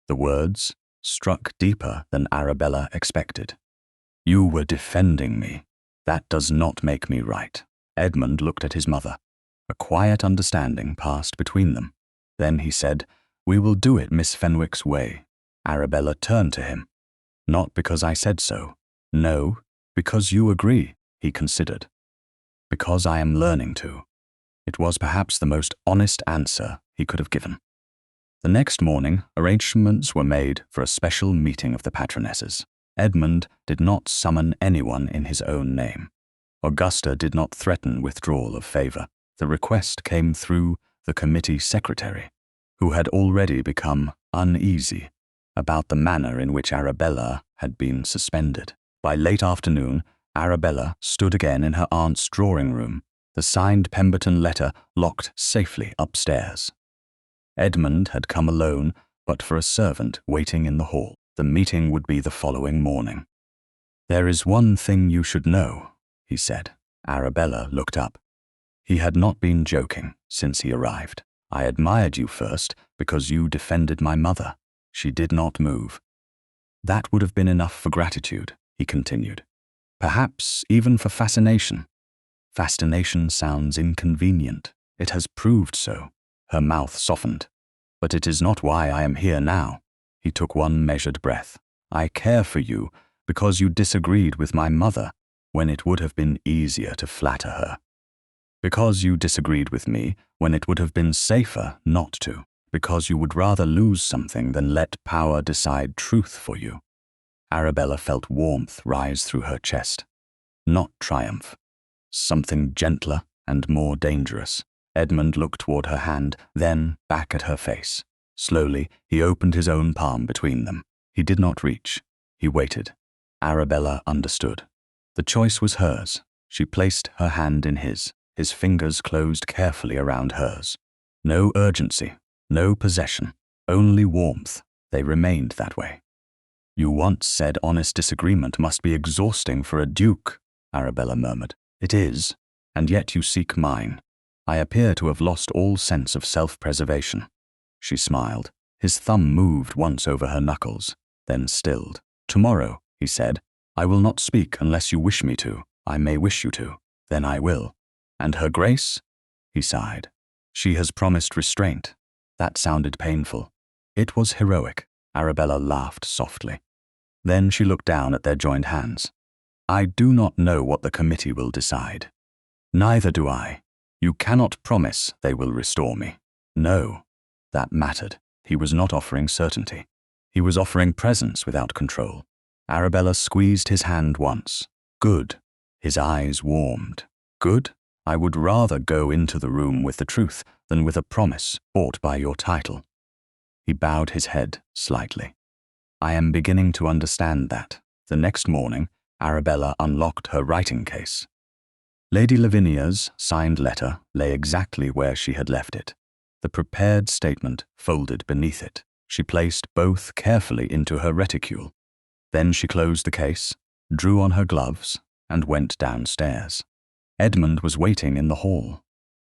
The words struck deeper than Arabella expected. You were defending me. That does not make me right. Edmund looked at his mother. A quiet understanding passed between them. Then he said, We will do it Miss Fenwick's way. Arabella turned to him. Not because I said so. No, because you agree, he considered. Because I am learning to. It was perhaps the most honest answer he could have given. The next morning, arrangements were made for a special meeting of the patronesses. Edmund did not summon anyone in his own name. Augusta did not threaten withdrawal of favor. The request came through the committee secretary, who had already become uneasy about the manner in which Arabella had been suspended. By late afternoon, Arabella stood again in her aunt's drawing room, the signed Pemberton letter locked safely upstairs. Edmund had come alone, but for a servant waiting in the hall. The meeting would be the following morning. There is one thing you should know, he said. Arabella looked up. He had not been joking since he arrived. I admired you first because you defended my mother. She did not move. That would have been enough for gratitude, he continued. Perhaps even for fascination. Fascination sounds inconvenient. It has proved so. Her mouth softened. But it is not why I am here now. He took one measured breath. I care for you because you disagreed with my mother when it would have been easier to flatter her. Because you disagreed with me when it would have been safer not to. Because you would rather lose something than let power decide truth for you. Arabella felt warmth rise through her chest. Not triumph. something gentler and more dangerous. Edmund looked toward her hand, then back at her face. Slowly, he opened his own palm between them. He did not reach. He waited. Arabella understood. The choice was hers. She placed her hand in his. His fingers closed carefully around hers. No urgency, no possession, only warmth. They remained that way. "You once said honest disagreement must be exhausting for a duke," Arabella murmured. "It is, and yet you seek mine. I appear to have lost all sense of self-preservation." She smiled. His thumb moved once over her knuckles, then stilled. "Tomorrow," he said, "I will not speak unless you wish me to. I may wish you to. Then I will. And her grace?" He sighed. "She has promised restraint." That sounded painful. It was heroic. Arabella laughed softly. Then she looked down at their joined hands. "I do not know what the committee will decide." "Neither do I. You cannot promise they will restore me." No, that mattered. He was not offering certainty. He was offering presence without control. Arabella squeezed his hand once. "Good." His eyes warmed. "Good? I would rather go into the room with the truth than with a promise bought by your title." He bowed his head slightly. "I am beginning to understand that." The next morning, Arabella unlocked her writing case. Lady Lavinia's signed letter lay exactly where she had left it, the prepared statement folded beneath it. She placed both carefully into her reticule. Then she closed the case, drew on her gloves, and went downstairs. Edmund was waiting in the hall.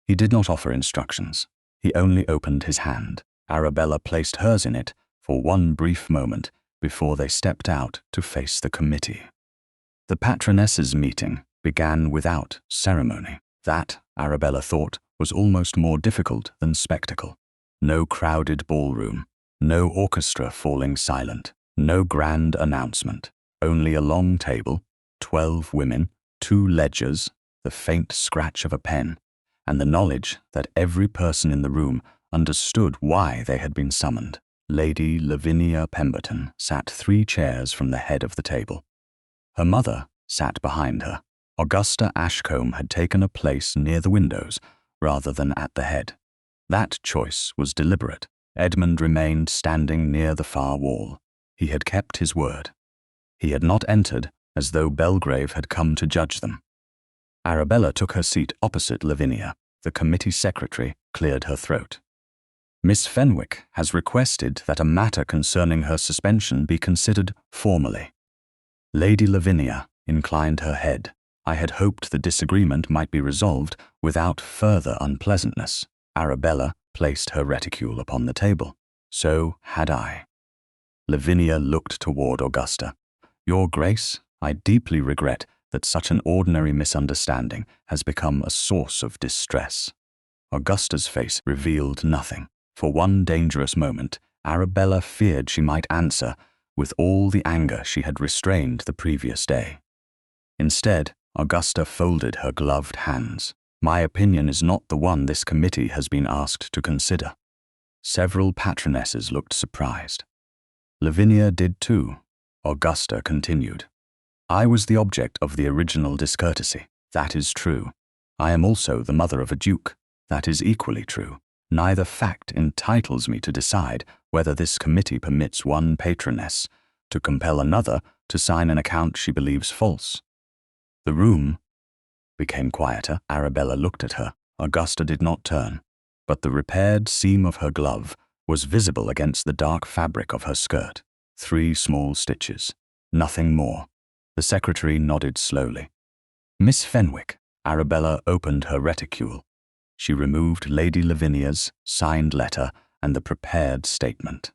He did not offer instructions. He only opened his hand. Arabella placed hers in it for one brief moment before they stepped out to face the committee. The patronesses' meeting began without ceremony. That, Arabella thought, was almost more difficult than spectacle. No crowded ballroom, no orchestra falling silent, no grand announcement, only a long table, 12 women, 2 ledgers, the faint scratch of a pen, and the knowledge that every person in the room understood why they had been summoned. Lady Lavinia Pemberton sat 3 chairs from the head of the table. Her mother sat behind her. Augusta Ashcombe had taken a place near the windows rather than at the head. That choice was deliberate. Edmund remained standing near the far wall. He had kept his word. He had not entered as though Bellgrave had come to judge them. Arabella took her seat opposite Lavinia. The committee secretary cleared her throat. "Miss Fenwick has requested that a matter concerning her suspension be considered formally." Lady Lavinia inclined her head. "I had hoped the disagreement might be resolved without further unpleasantness." Arabella placed her reticule upon the table. "So had I." Lavinia looked toward Augusta. "Your Grace, I deeply regret that such an ordinary misunderstanding has become a source of distress." Augusta's face revealed nothing. For one dangerous moment, Arabella feared she might answer with all the anger she had restrained the previous day. Instead, Augusta folded her gloved hands. "My opinion is not the one this committee has been asked to consider." Several patronesses looked surprised. Lavinia did too. Augusta continued. "I was the object of the original discourtesy. That is true. I am also the mother of a duke. That is equally true. Neither fact entitles me to decide whether this committee permits one patroness to compel another to sign an account she believes false." The room became quieter. Arabella looked at her. Augusta did not turn, but the repaired seam of her glove was visible against the dark fabric of her skirt. 3 small stitches. Nothing more. The secretary nodded slowly. "Miss Fenwick." Arabella opened her reticule. She removed Lady Lavinia's signed letter and the prepared statement.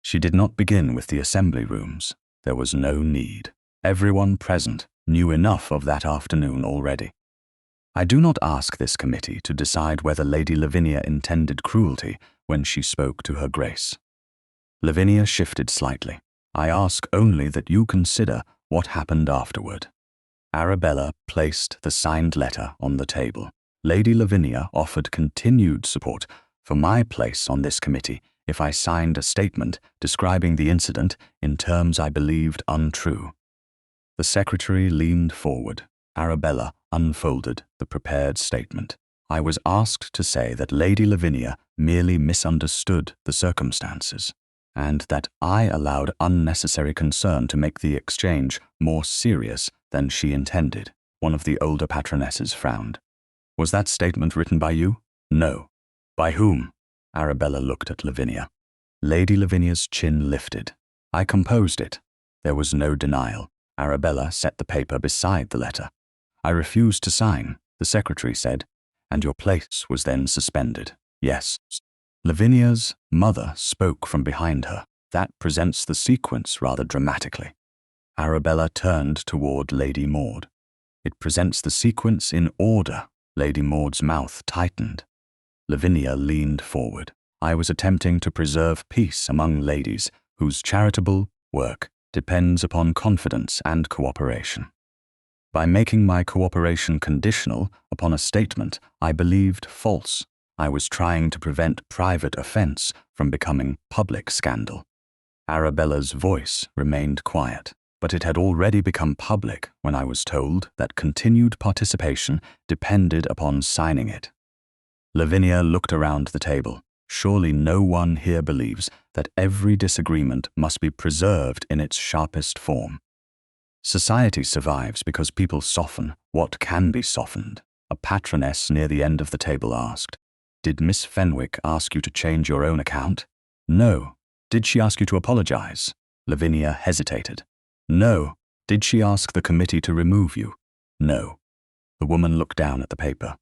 She did not begin with the assembly rooms. There was no need. Everyone present knew enough of that afternoon already. "I do not ask this committee to decide whether Lady Lavinia intended cruelty when she spoke to her Grace." Lavinia shifted slightly. "I ask only that you consider what happened afterward." Arabella placed the signed letter on the table. "Lady Lavinia offered continued support for my place on this committee if I signed a statement describing the incident in terms I believed untrue." The secretary leaned forward. Arabella unfolded the prepared statement. I was asked to say that Lady Lavinia merely misunderstood the circumstances, and that I allowed unnecessary concern to make the exchange more serious than she intended. One of the older patronesses frowned. Was that statement written by you? No. By whom? Arabella looked at Lavinia. Lady Lavinia's chin lifted. I composed it. There was no denial. Arabella set the paper beside the letter. I refused to sign, the secretary said, and your place was then suspended. Yes. Lavinia's mother spoke from behind her. That presents the sequence rather dramatically. Arabella turned toward Lady Maud. It presents the sequence in order. Lady Maud's mouth tightened. Lavinia leaned forward. I was attempting to preserve peace among ladies whose charitable work depends upon confidence and cooperation. By making my cooperation conditional upon a statement I believed false, I was trying to prevent private offense from becoming public scandal. Arabella's voice remained quiet, but it had already become public when I was told that continued participation depended upon signing it. Lavinia looked around the table. Surely no one here believes that every disagreement must be preserved in its sharpest form. Society survives because people soften what can be softened. A patroness near the end of the table asked, "Did Miss Fenwick ask you to change your own account?" "No." "Did she ask you to apologize?" Lavinia hesitated. "No." "Did she ask the committee to remove you?" "No." The woman looked down at the paper.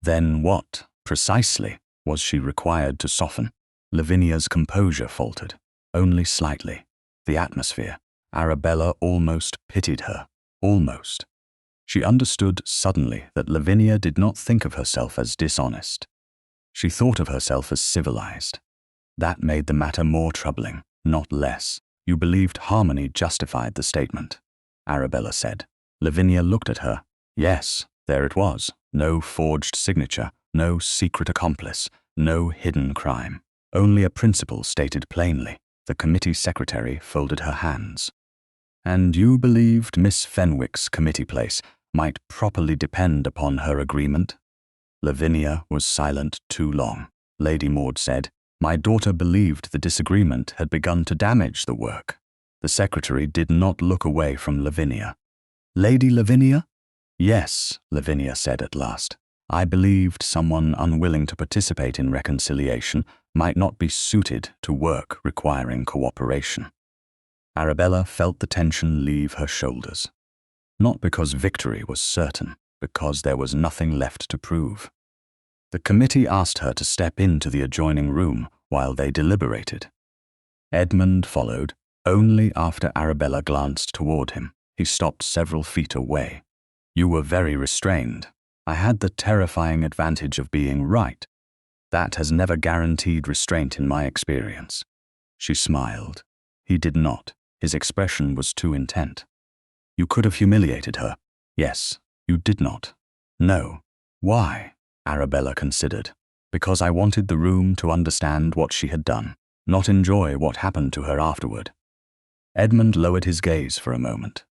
Then what, precisely, was she required to soften? Lavinia's composure faltered, only slightly. The atmosphere. Arabella almost pitied her. Almost. She understood suddenly that Lavinia did not think of herself as dishonest. She thought of herself as civilized. That made the matter more troubling, not less. You believed harmony justified the statement, Arabella said. Lavinia looked at her. Yes, there it was. No forged signature, no secret accomplice, no hidden crime. Only a principle stated plainly. The committee secretary folded her hands. And you believed Miss Fenwick's committee place might properly depend upon her agreement? Lavinia was silent too long. Lady Maud said, "My daughter believed the disagreement had begun to damage the work." The secretary did not look away from Lavinia. "Lady Lavinia?" "Yes," Lavinia said at last. "I believed someone unwilling to participate in reconciliation might not be suited to work requiring cooperation." Arabella felt the tension leave her shoulders. Not because victory was certain, because there was nothing left to prove. The committee asked her to step into the adjoining room while they deliberated. Edmund followed, only after Arabella glanced toward him. He stopped several feet away. "You were very restrained. I had the terrifying advantage of being right. That has never guaranteed restraint in my experience." She smiled. He did not. His expression was too intent. "You could have humiliated her." "Yes, you did not." "No." "Why?" Arabella considered. "Because I wanted the room to understand what she had done, not enjoy what happened to her afterward." Edmund lowered his gaze for a moment.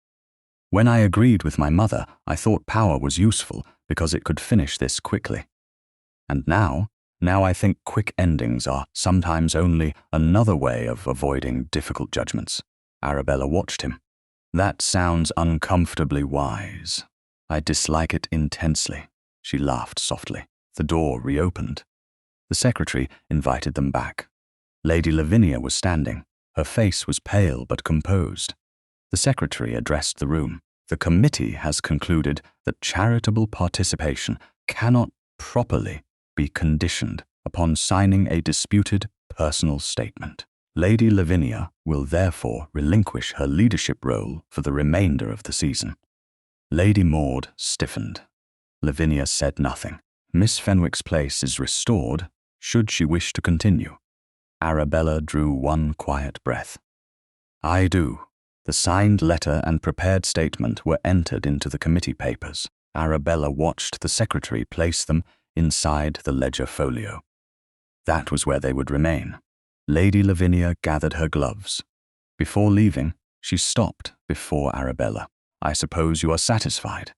"When I agreed with my mother, I thought power was useful because it could finish this quickly. And now I think quick endings are sometimes only another way of avoiding difficult judgments." Arabella watched him. "That sounds uncomfortably wise. I dislike it intensely." She laughed softly. The door reopened. The secretary invited them back. Lady Lavinia was standing. Her face was pale but composed. The secretary addressed the room. "The committee has concluded that charitable participation cannot properly be conditioned upon signing a disputed personal statement. Lady Lavinia will therefore relinquish her leadership role for the remainder of the season." Lady Maud stiffened. Lavinia said nothing. "Miss Fenwick's place is restored, should she wish to continue." Arabella drew one quiet breath. "I do." The signed letter and prepared statement were entered into the committee papers. Arabella watched the secretary place them inside the ledger folio. That was where they would remain. Lady Lavinia gathered her gloves. Before leaving, she stopped before Arabella. "I suppose you are satisfied?"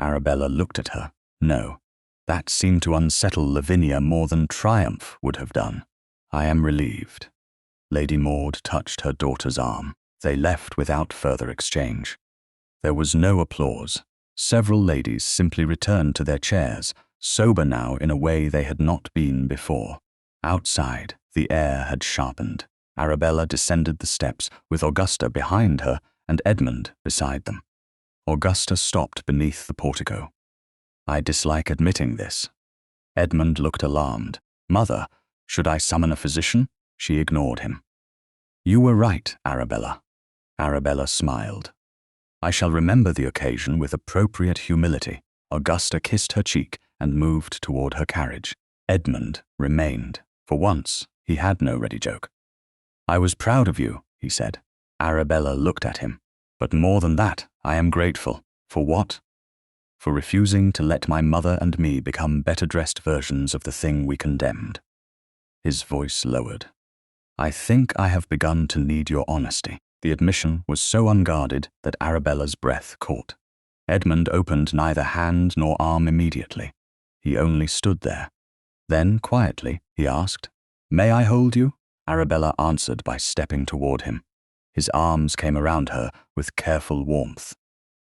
Arabella looked at her. No, that seemed to unsettle Lavinia more than triumph would have done. I am relieved. Lady Maud touched her daughter's arm. They left without further exchange. There was no applause. Several ladies simply returned to their chairs, sober now in a way they had not been before. Outside, the air had sharpened. Arabella descended the steps, with Augusta behind her and Edmund beside them. Augusta stopped beneath the portico. I dislike admitting this. Edmund looked alarmed. Mother, should I summon a physician? She ignored him. You were right, Arabella. Arabella smiled. I shall remember the occasion with appropriate humility. Augusta kissed her cheek and moved toward her carriage. Edmund remained. For once, he had no ready joke. I was proud of you, he said. Arabella looked at him. But more than that, I am grateful. For what? For refusing to let my mother and me become better-dressed versions of the thing we condemned. His voice lowered. I think I have begun to need your honesty. The admission was so unguarded that Arabella's breath caught. Edmund opened neither hand nor arm immediately. He only stood there. Then, quietly, he asked, May I hold you? Arabella answered by stepping toward him. His arms came around her with careful warmth.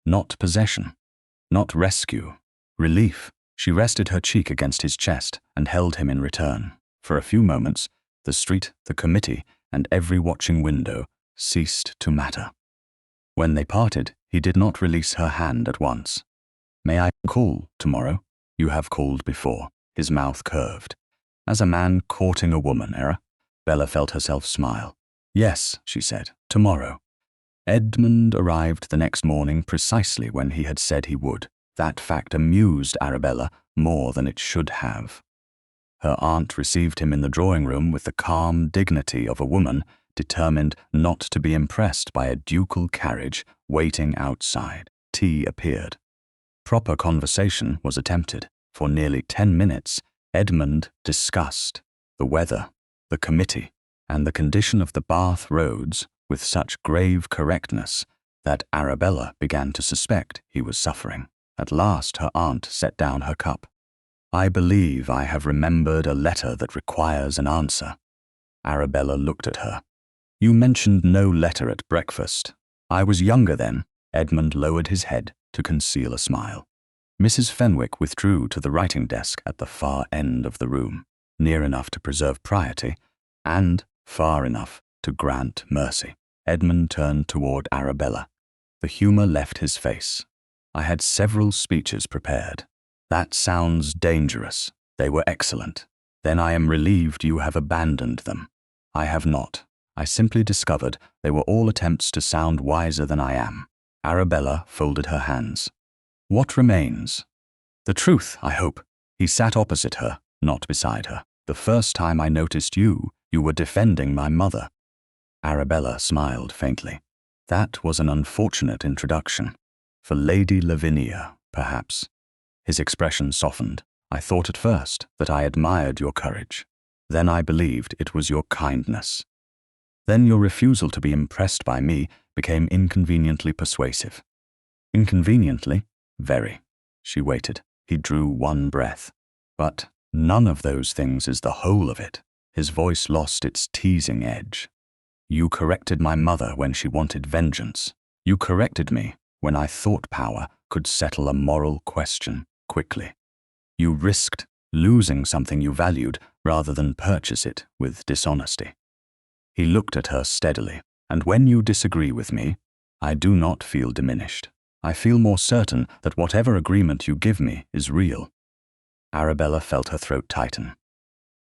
Not possession. Not rescue. Relief. She rested her cheek against his chest and held him in return. For a few moments, the street, the committee, and every watching window ceased to matter. When they parted, he did not release her hand at once. May I call tomorrow? You have called before. His mouth curved. As a man courting a woman, Bella felt herself smile. Yes, she said, tomorrow. Edmund arrived the next morning precisely when he had said he would. That fact amused Arabella more than it should have. Her aunt received him in the drawing room with the calm dignity of a woman determined not to be impressed by a ducal carriage waiting outside. Tea appeared. Proper conversation was attempted. For nearly 10 minutes, Edmund discussed the weather, the committee, and the condition of the Bath roads with such grave correctness that Arabella began to suspect he was suffering. At last her aunt set down her cup. I believe I have remembered a letter that requires an answer. Arabella looked at her. You mentioned no letter at breakfast. I was younger then. Edmund lowered his head to conceal a smile. Mrs. Fenwick withdrew to the writing desk at the far end of the room, near enough to preserve piety, and far enough to grant mercy. Edmund turned toward Arabella. The humor left his face. I had several speeches prepared. That sounds dangerous. They were excellent. Then I am relieved you have abandoned them. I have not. I simply discovered they were all attempts to sound wiser than I am. Arabella folded her hands. What remains? The truth, I hope. He sat opposite her, not beside her. The first time I noticed you were defending my mother. Arabella smiled faintly. That was an unfortunate introduction. For Lady Lavinia, perhaps. His expression softened. I thought at first that I admired your courage. Then I believed it was your kindness. Then your refusal to be impressed by me became inconveniently persuasive. Inconveniently? Very. She waited. He drew one breath. But none of those things is the whole of it. His voice lost its teasing edge. You corrected my mother when she wanted vengeance. You corrected me when I thought power could settle a moral question quickly. You risked losing something you valued rather than purchase it with dishonesty. He looked at her steadily. And when you disagree with me, I do not feel diminished. I feel more certain that whatever agreement you give me is real. Arabella felt her throat tighten.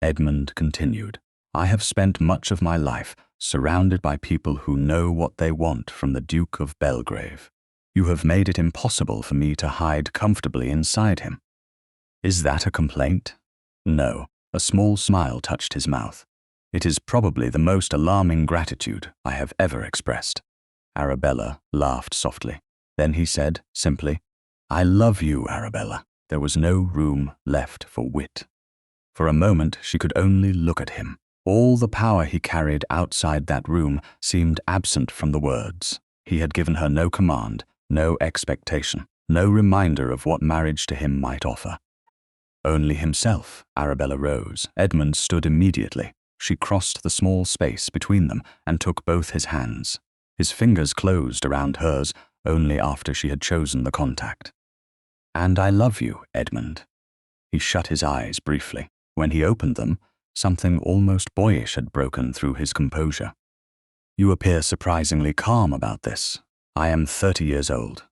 Edmund continued, I have spent much of my life surrounded by people who know what they want from the Duke of Bellgrave. You have made it impossible for me to hide comfortably inside him. Is that a complaint? No. A small smile touched his mouth. It is probably the most alarming gratitude I have ever expressed. Arabella laughed softly. Then he said, simply, I love you, Arabella. There was no room left for wit. For a moment she could only look at him. All the power he carried outside that room seemed absent from the words. He had given her no command, no expectation, no reminder of what marriage to him might offer. Only himself. Arabella rose. Edmund stood immediately. She crossed the small space between them and took both his hands. His fingers closed around hers only after she had chosen the contact. "And I love you, Edmund." He shut his eyes briefly. When he opened them, something almost boyish had broken through his composure. "You appear surprisingly calm about this. I am 30 years old.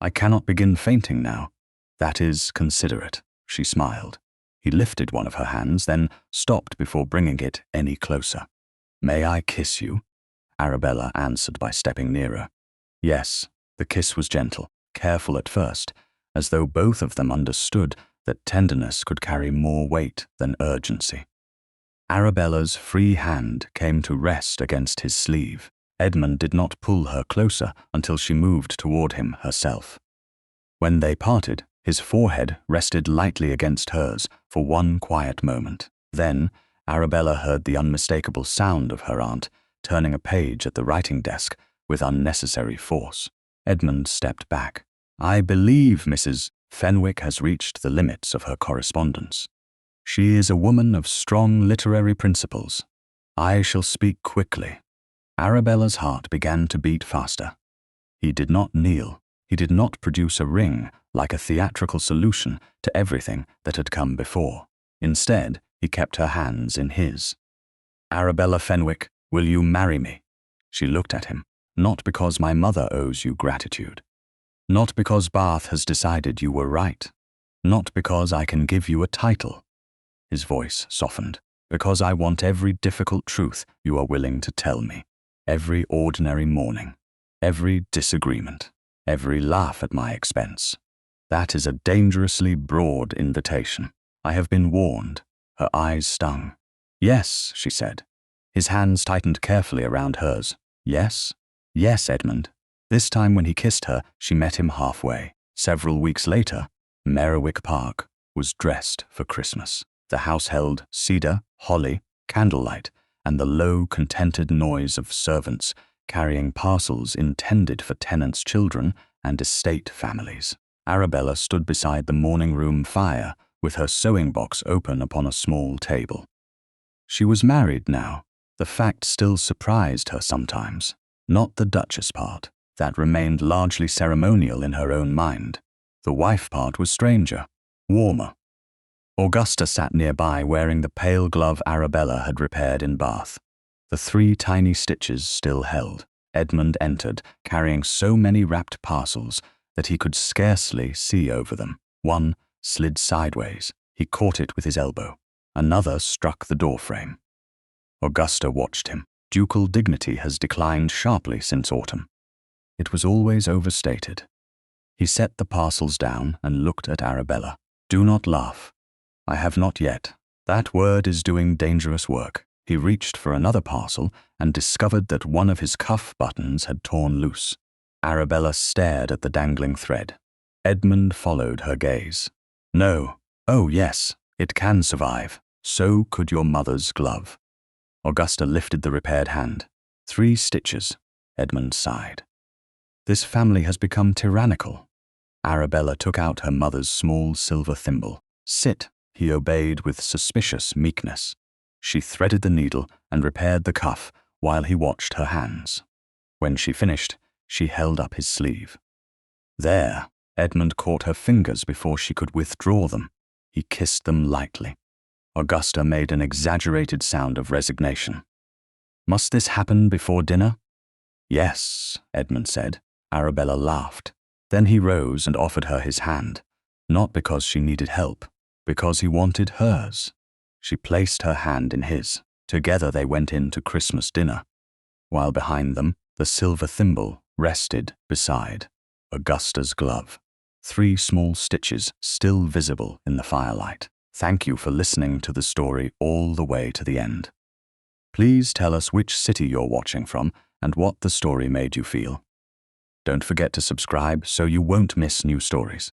I cannot begin fainting now. That is considerate," she smiled. He lifted one of her hands, then stopped before bringing it any closer. "May I kiss you?" Arabella answered by stepping nearer. Yes, the kiss was gentle, careful at first, as though both of them understood that tenderness could carry more weight than urgency. Arabella's free hand came to rest against his sleeve. Edmund did not pull her closer until she moved toward him herself. When they parted, his forehead rested lightly against hers for one quiet moment. Then, Arabella heard the unmistakable sound of her aunt turning a page at the writing desk with unnecessary force. Edmund stepped back. "I believe Mrs. Fenwick has reached the limits of her correspondence. She is a woman of strong literary principles. I shall speak quickly." Arabella's heart began to beat faster. He did not kneel. He did not produce a ring like a theatrical solution to everything that had come before. Instead, he kept her hands in his. "Arabella Fenwick, will you marry me?" She looked at him. "Not because my mother owes you gratitude. Not because Bath has decided you were right. Not because I can give you a title." His voice softened. "Because I want every difficult truth you are willing to tell me. Every ordinary morning. Every disagreement. Every laugh at my expense. That is a dangerously broad invitation. I have been warned." Her eyes stung. "Yes," she said. His hands tightened carefully around hers. "Yes? Yes, Edmund." This time when he kissed her, she met him halfway. Several weeks later, Merriwick Park was dressed for Christmas. The house held cedar, holly, candlelight, and the low, contented noise of servants carrying parcels intended for tenants' children and estate families. Arabella stood beside the morning-room fire with her sewing box open upon a small table. She was married now. The fact still surprised her sometimes. Not the Duchess part. That remained largely ceremonial in her own mind. The wife part was stranger, warmer. Augusta sat nearby wearing the pale glove Arabella had repaired in Bath. The 3 tiny stitches still held. Edmund entered, carrying so many wrapped parcels that he could scarcely see over them. One slid sideways. He caught it with his elbow. Another struck the doorframe. Augusta watched him. Ducal dignity has declined sharply since autumn. It was always overstated. He set the parcels down and looked at Arabella. "Do not laugh. I have not yet. That word is doing dangerous work." He reached for another parcel and discovered that one of his cuff buttons had torn loose. Arabella stared at the dangling thread. Edmund followed her gaze. "No. Oh, yes, it can survive. So could your mother's glove." Augusta lifted the repaired hand. 3 stitches. Edmund sighed. "This family has become tyrannical." Arabella took out her mother's small silver thimble. "Sit," he obeyed with suspicious meekness. She threaded the needle and repaired the cuff while he watched her hands. When she finished, she held up his sleeve. "There." Edmund caught her fingers before she could withdraw them. He kissed them lightly. Augusta made an exaggerated sound of resignation. "Must this happen before dinner?" "Yes," Edmund said. Arabella laughed. Then he rose and offered her his hand, not because she needed help, because he wanted hers. She placed her hand in his. Together they went in to Christmas dinner, while behind them the silver thimble rested beside Augusta's glove. 3 small stitches still visible in the firelight. Thank you for listening to the story all the way to the end. Please tell us which city you're watching from and what the story made you feel. Don't forget to subscribe so you won't miss new stories.